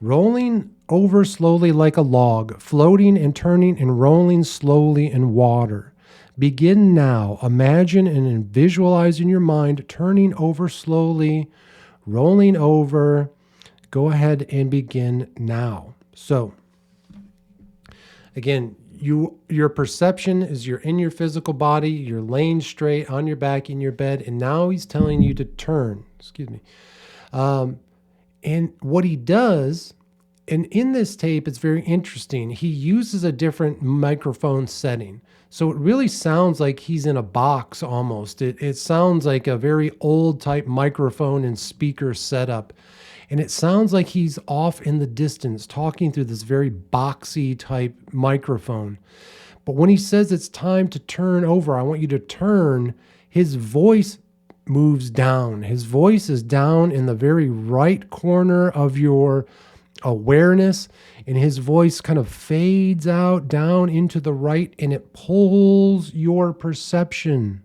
Rolling over slowly like a log, floating and turning and rolling slowly in water. Begin now. Imagine and visualize in your mind turning over slowly, rolling over. Go ahead and begin now. So again, your perception is you're in your physical body, you're laying straight on your back in your bed, and now he's telling you to turn. Excuse me. And what he does, and in this tape, it's very interesting. He uses a different microphone setting. So it really sounds like he's in a box almost. It sounds like a very old type microphone and speaker setup. And it sounds like he's off in the distance talking through this very boxy type microphone. But when he says it's time to turn over, I want you to turn, his voice moves down. His voice is down in the very right corner of your awareness, and his voice kind of fades out down into the right, and it pulls your perception.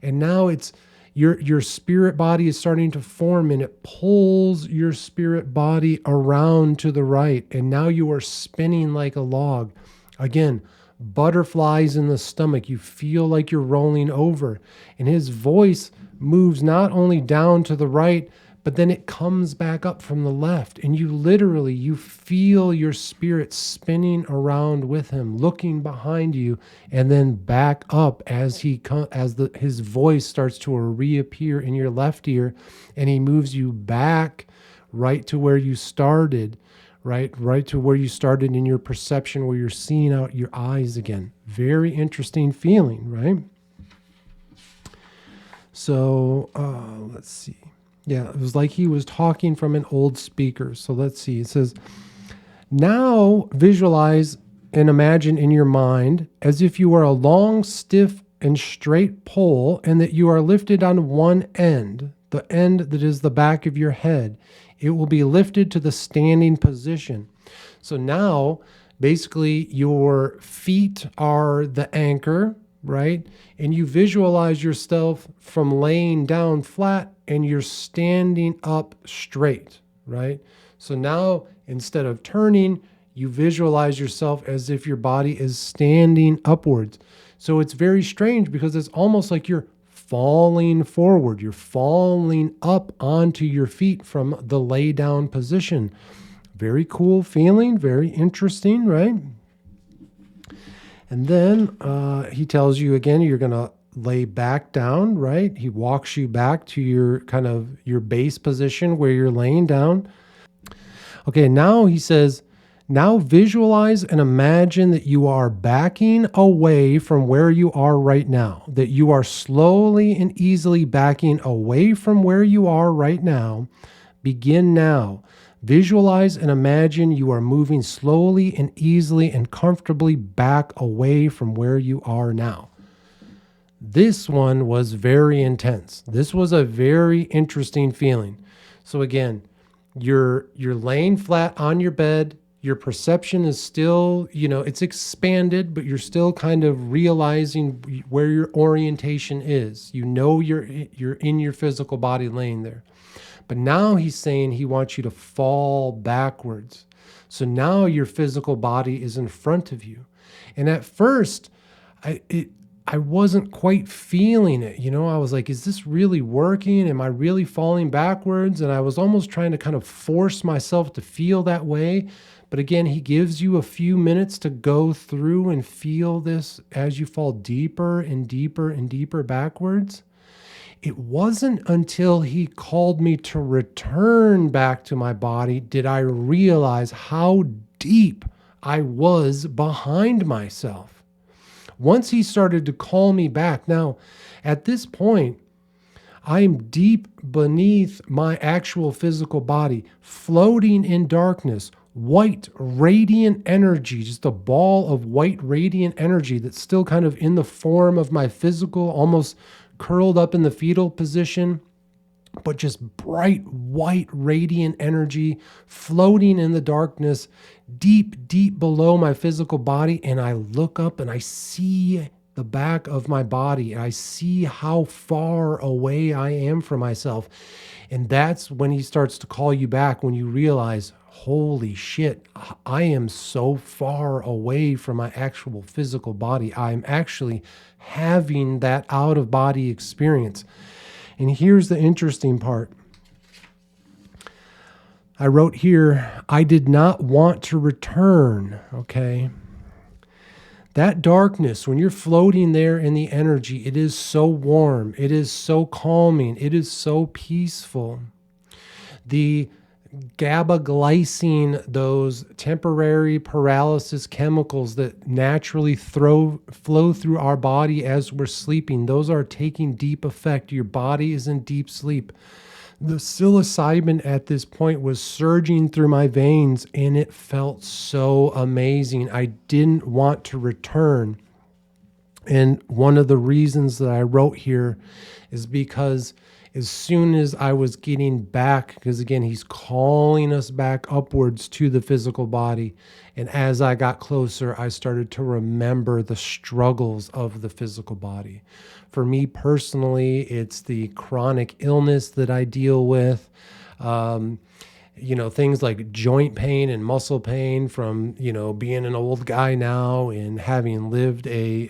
And now it's your spirit body is starting to form, and it pulls your spirit body around to the right. And now you are spinning like a log. Again, butterflies in the stomach. You feel like you're rolling over. And his voice moves not only down to the right, but then it comes back up from the left. And you feel your spirit spinning around with him, looking behind you, and then back up as his voice starts to reappear in your left ear, and he moves you back right to where you started, right to where you started in your perception, where you're seeing out your eyes again. Very interesting feeling, right? So let's see. Yeah, it was like he was talking from an old speaker. So let's see. It says, now visualize and imagine in your mind as if you are a long, stiff, and straight pole, and that you are lifted on one end, the end that is the back of your head. It will be lifted to the standing position. So now, basically, your feet are the anchor, right? And you visualize yourself from laying down flat and you're standing up straight, right? So now, instead of turning, you visualize yourself as if your body is standing upwards. So it's very strange because it's almost like you're falling forward. You're falling up onto your feet from the lay down position. Very cool feeling, very interesting, right? And then he tells you again, you're going to lay back down, right? He walks you back to your base position where you're laying down. Okay, now he says, now visualize and imagine that you are backing away from where you are right now, that you are slowly and easily backing away from where you are right now. Begin now. Visualize and imagine you are moving slowly and easily and comfortably back away from where you are now. This one was very intense. This was a very interesting feeling. So again, you're laying flat on your bed. Your perception is still, it's expanded, but you're still kind of realizing where your orientation is. You're in your physical body laying there. But now he's saying he wants you to fall backwards. So now your physical body is in front of you. And at first, I wasn't quite feeling it. I was like, is this really working? Am I really falling backwards? And I was almost trying to kind of force myself to feel that way. But again, he gives you a few minutes to go through and feel this as you fall deeper and deeper and deeper backwards. It wasn't until he called me to return back to my body did I realize how deep I was behind myself. Once he started to call me back, now at this point, I'm deep beneath my actual physical body, floating in darkness, white radiant energy, just a ball of white radiant energy that's still kind of in the form of my physical, almost curled up in the fetal position, but just bright white radiant energy floating in the darkness, deep, deep below my physical body. And I look up and I see the back of my body. And I see how far away I am from myself. And that's when he starts to call you back, when you realize, holy shit, I am so far away from my actual physical body. I'm actually having that out-of-body experience. And here's the interesting part. I wrote here, I did not want to return. Okay. That darkness, when you're floating there in the energy, it is so warm. It is so calming. It is so peaceful. The GABA glycine, those temporary paralysis chemicals that naturally flow through our body as we're sleeping, those are taking deep effect. Your body is in deep sleep. The psilocybin at this point was surging through my veins, and it felt so amazing. I didn't want to return. And one of the reasons that I wrote here is because as soon as I was getting back, because again, he's calling us back upwards to the physical body. And as I got closer, I started to remember the struggles of the physical body. For me personally, it's the chronic illness that I deal with. Things like joint pain and muscle pain from, being an old guy now and having lived a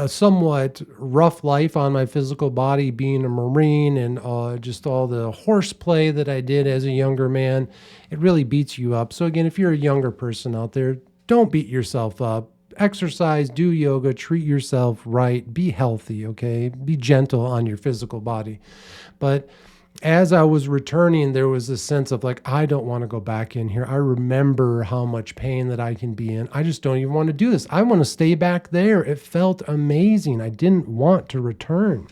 somewhat rough life on my physical body, being a Marine, and just all the horseplay that I did as a younger man. It really beats you up. So again, if you're a younger person out there, don't beat yourself up. Exercise, do yoga, treat yourself right, be healthy, okay? Be gentle on your physical body. But as I was returning, there was a sense of like, I don't want to go back in here. I remember how much pain that I can be in. I just don't even want to do this. I want to stay back there. It felt amazing. I didn't want to return.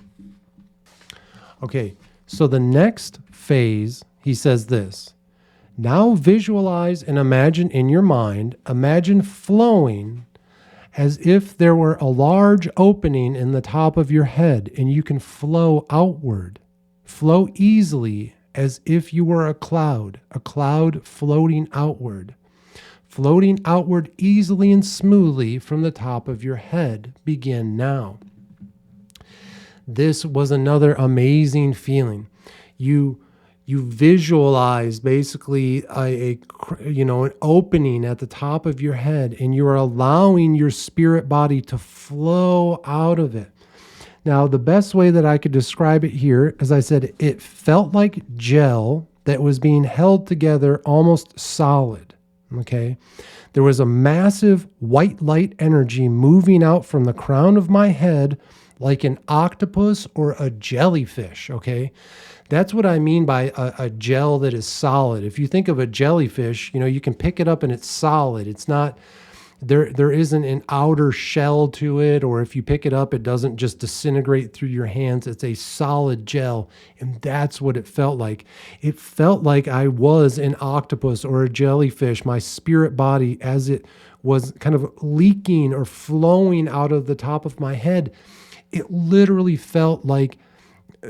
Okay, so the next phase, he says this. Now visualize and imagine in your mind, imagine flowing as if there were a large opening in the top of your head and you can flow outward. Flow easily as if you were a cloud floating outward easily and smoothly from the top of your head. Begin now. This was another amazing feeling. You visualize basically an opening at the top of your head, and you are allowing your spirit body to flow out of it. Now, the best way that I could describe it here, as I said, it felt like gel that was being held together almost solid, okay? There was a massive white light energy moving out from the crown of my head like an octopus or a jellyfish, okay? That's what I mean by a gel that is solid. If you think of a jellyfish, you can pick it up and it's solid. It's not... There isn't an outer shell to it, or if you pick it up, it doesn't just disintegrate through your hands. It's a solid gel, and that's what it felt like. It felt like I was an octopus or a jellyfish, my spirit body, as it was kind of leaking or flowing out of the top of my head. It literally felt like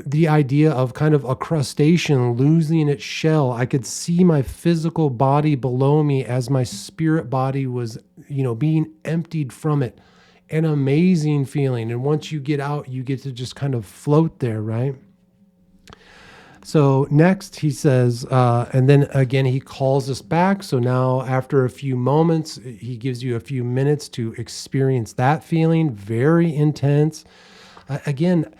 the idea of kind of a crustacean losing its shell. I could see my physical body below me as my spirit body was, being emptied from it. An amazing feeling. And once you get out, you get to just kind of float there, right? So next he says, and then again, he calls us back. So now after a few moments, he gives you a few minutes to experience that feeling. Very intense. Again,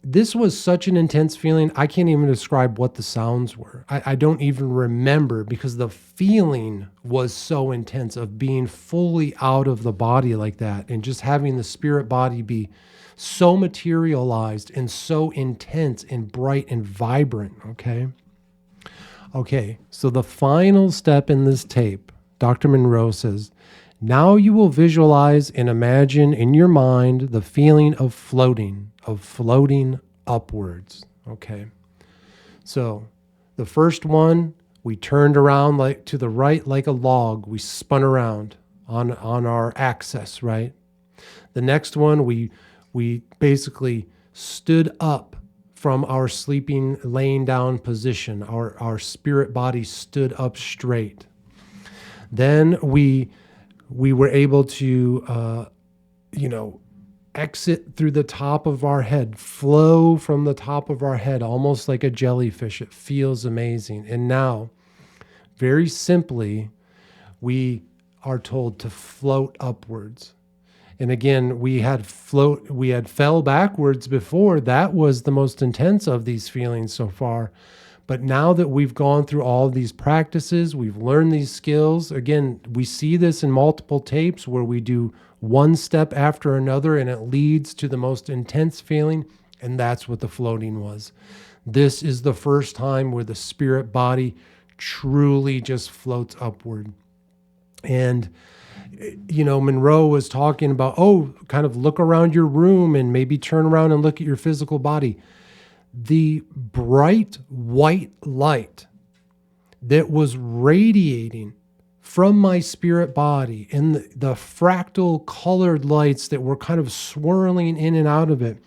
this was such an intense feeling. I can't even describe what the sounds were. I don't even remember, because the feeling was so intense of being fully out of the body like that, and just having the spirit body be so materialized and so intense and bright and vibrant. Okay, so the final step in this tape, Dr. Monroe says, now you will visualize and imagine in your mind the feeling of floating upwards. Okay. So the first one, we turned around like to the right, like a log. We spun around on our axis, right? The next one, we basically stood up from our sleeping, laying down position. Our spirit body stood up straight. Then we were able to, exit through the top of our head, flow from the top of our head, almost like a jellyfish. It feels amazing. And now, very simply, we are told to float upwards. And again, we had fell backwards before. That was the most intense of these feelings so far. But now that we've gone through all of these practices, we've learned these skills. Again, we see this in multiple tapes where we do one step after another and it leads to the most intense feeling. And that's what the floating was. This is the first time where the spirit body truly just floats upward. And, you know, Monroe was talking about, kind of look around your room and maybe turn around and look at your physical body. The bright white light that was radiating from my spirit body and the fractal colored lights that were kind of swirling in and out of it,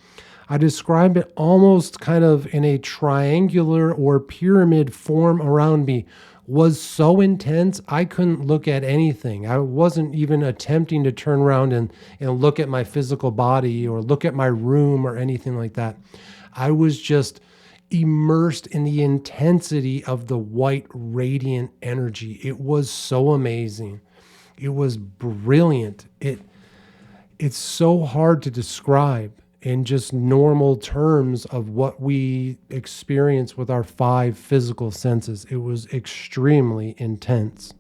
I describe it almost kind of in a triangular or pyramid form around me, was so intense I couldn't look at anything. I wasn't even attempting to turn around and look at my physical body or look at my room or anything like that. I was just immersed in the intensity of the white radiant energy. It was so amazing. It was brilliant. It's so hard to describe in just normal terms of what we experience with our 5 physical senses. It was extremely intense.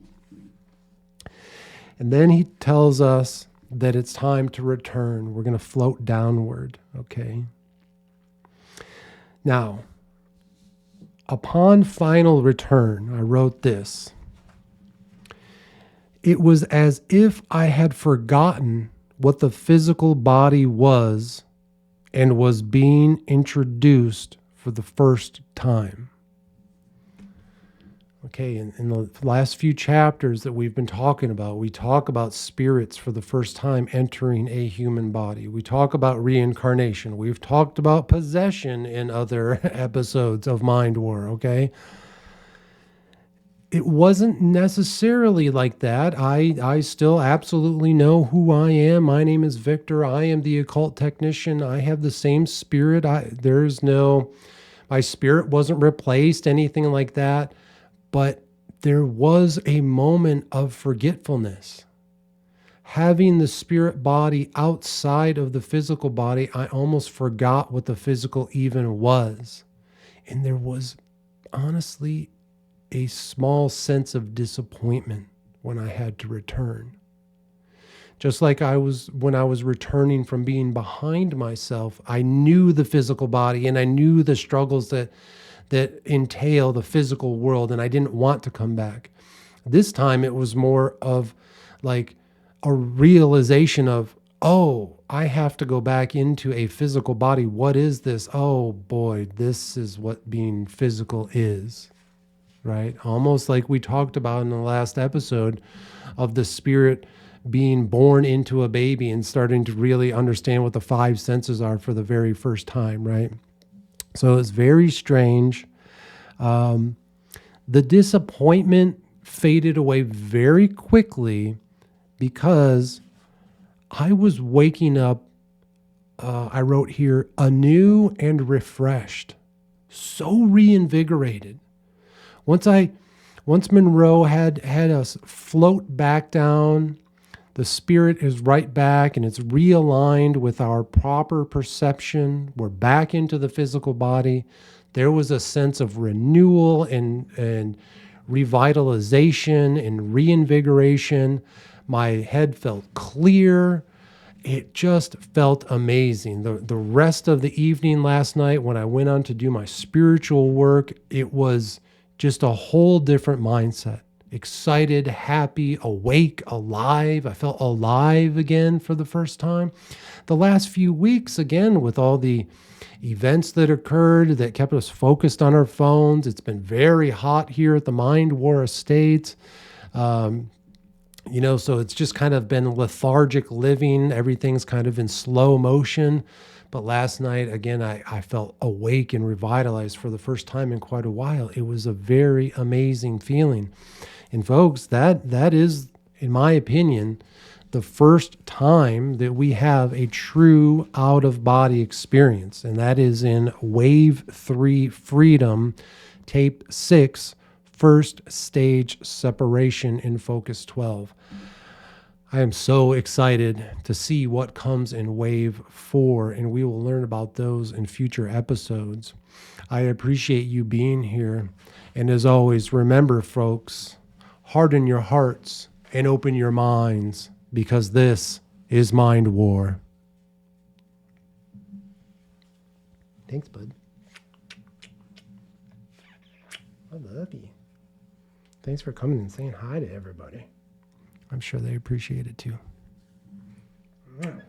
And then he tells us that it's time to return. We're going to float downward, okay? Now, upon final return, I wrote this. It was as if I had forgotten what the physical body was and was being introduced for the first time. Okay, in the last few chapters that we've been talking about, we talk about spirits for the first time entering a human body. We talk about reincarnation. We've talked about possession in other episodes of Mind War, okay? It wasn't necessarily like that. I still absolutely know who I am. My name is Victor. I am the occult technician. I have the same spirit. My spirit wasn't replaced, anything like that. But there was a moment of forgetfulness. Having the spirit body outside of the physical body, I almost forgot what the physical even was. And there was honestly a small sense of disappointment when I had to return. Just like when I was returning from being behind myself, I knew the physical body and I knew the struggles that entail the physical world, and I didn't want to come back. This time it was more of like a realization of, I have to go back into a physical body. What is this? Oh boy, this is what being physical is. Right? Almost like we talked about in the last episode of the spirit being born into a baby and starting to really understand what the 5 senses are for the very first time, right? So it's very strange. The disappointment faded away very quickly because I was waking up, I wrote here, anew and refreshed, so reinvigorated. Once Monroe had us float back down, the spirit is right back and it's realigned with our proper perception. We're back into the physical body. There was a sense of renewal and revitalization and reinvigoration. My head felt clear. It just felt amazing. The rest of the evening last night when I went on to do my spiritual work, it was just a whole different mindset. Excited, happy, awake, alive. I felt alive again for the first time. The last few weeks, again, with all the events that occurred that kept us focused on our phones. It's been very hot here at the Mind War Estates. So it's just kind of been lethargic living. Everything's kind of in slow motion. But last night, again, I felt awake and revitalized for the first time in quite a while. It was a very amazing feeling. And folks, that is, in my opinion, the first time that we have a true out-of-body experience. And that is in Wave 3 Freedom, Tape 6, First Stage Separation in Focus 12. I am so excited to see what comes in Wave 4, and we will learn about those in future episodes. I appreciate you being here. And as always, remember, folks, harden your hearts and open your minds, because this is Mind War. Thanks, bud. I love you. Thanks for coming and saying hi to everybody. I'm sure they appreciate it too. All right.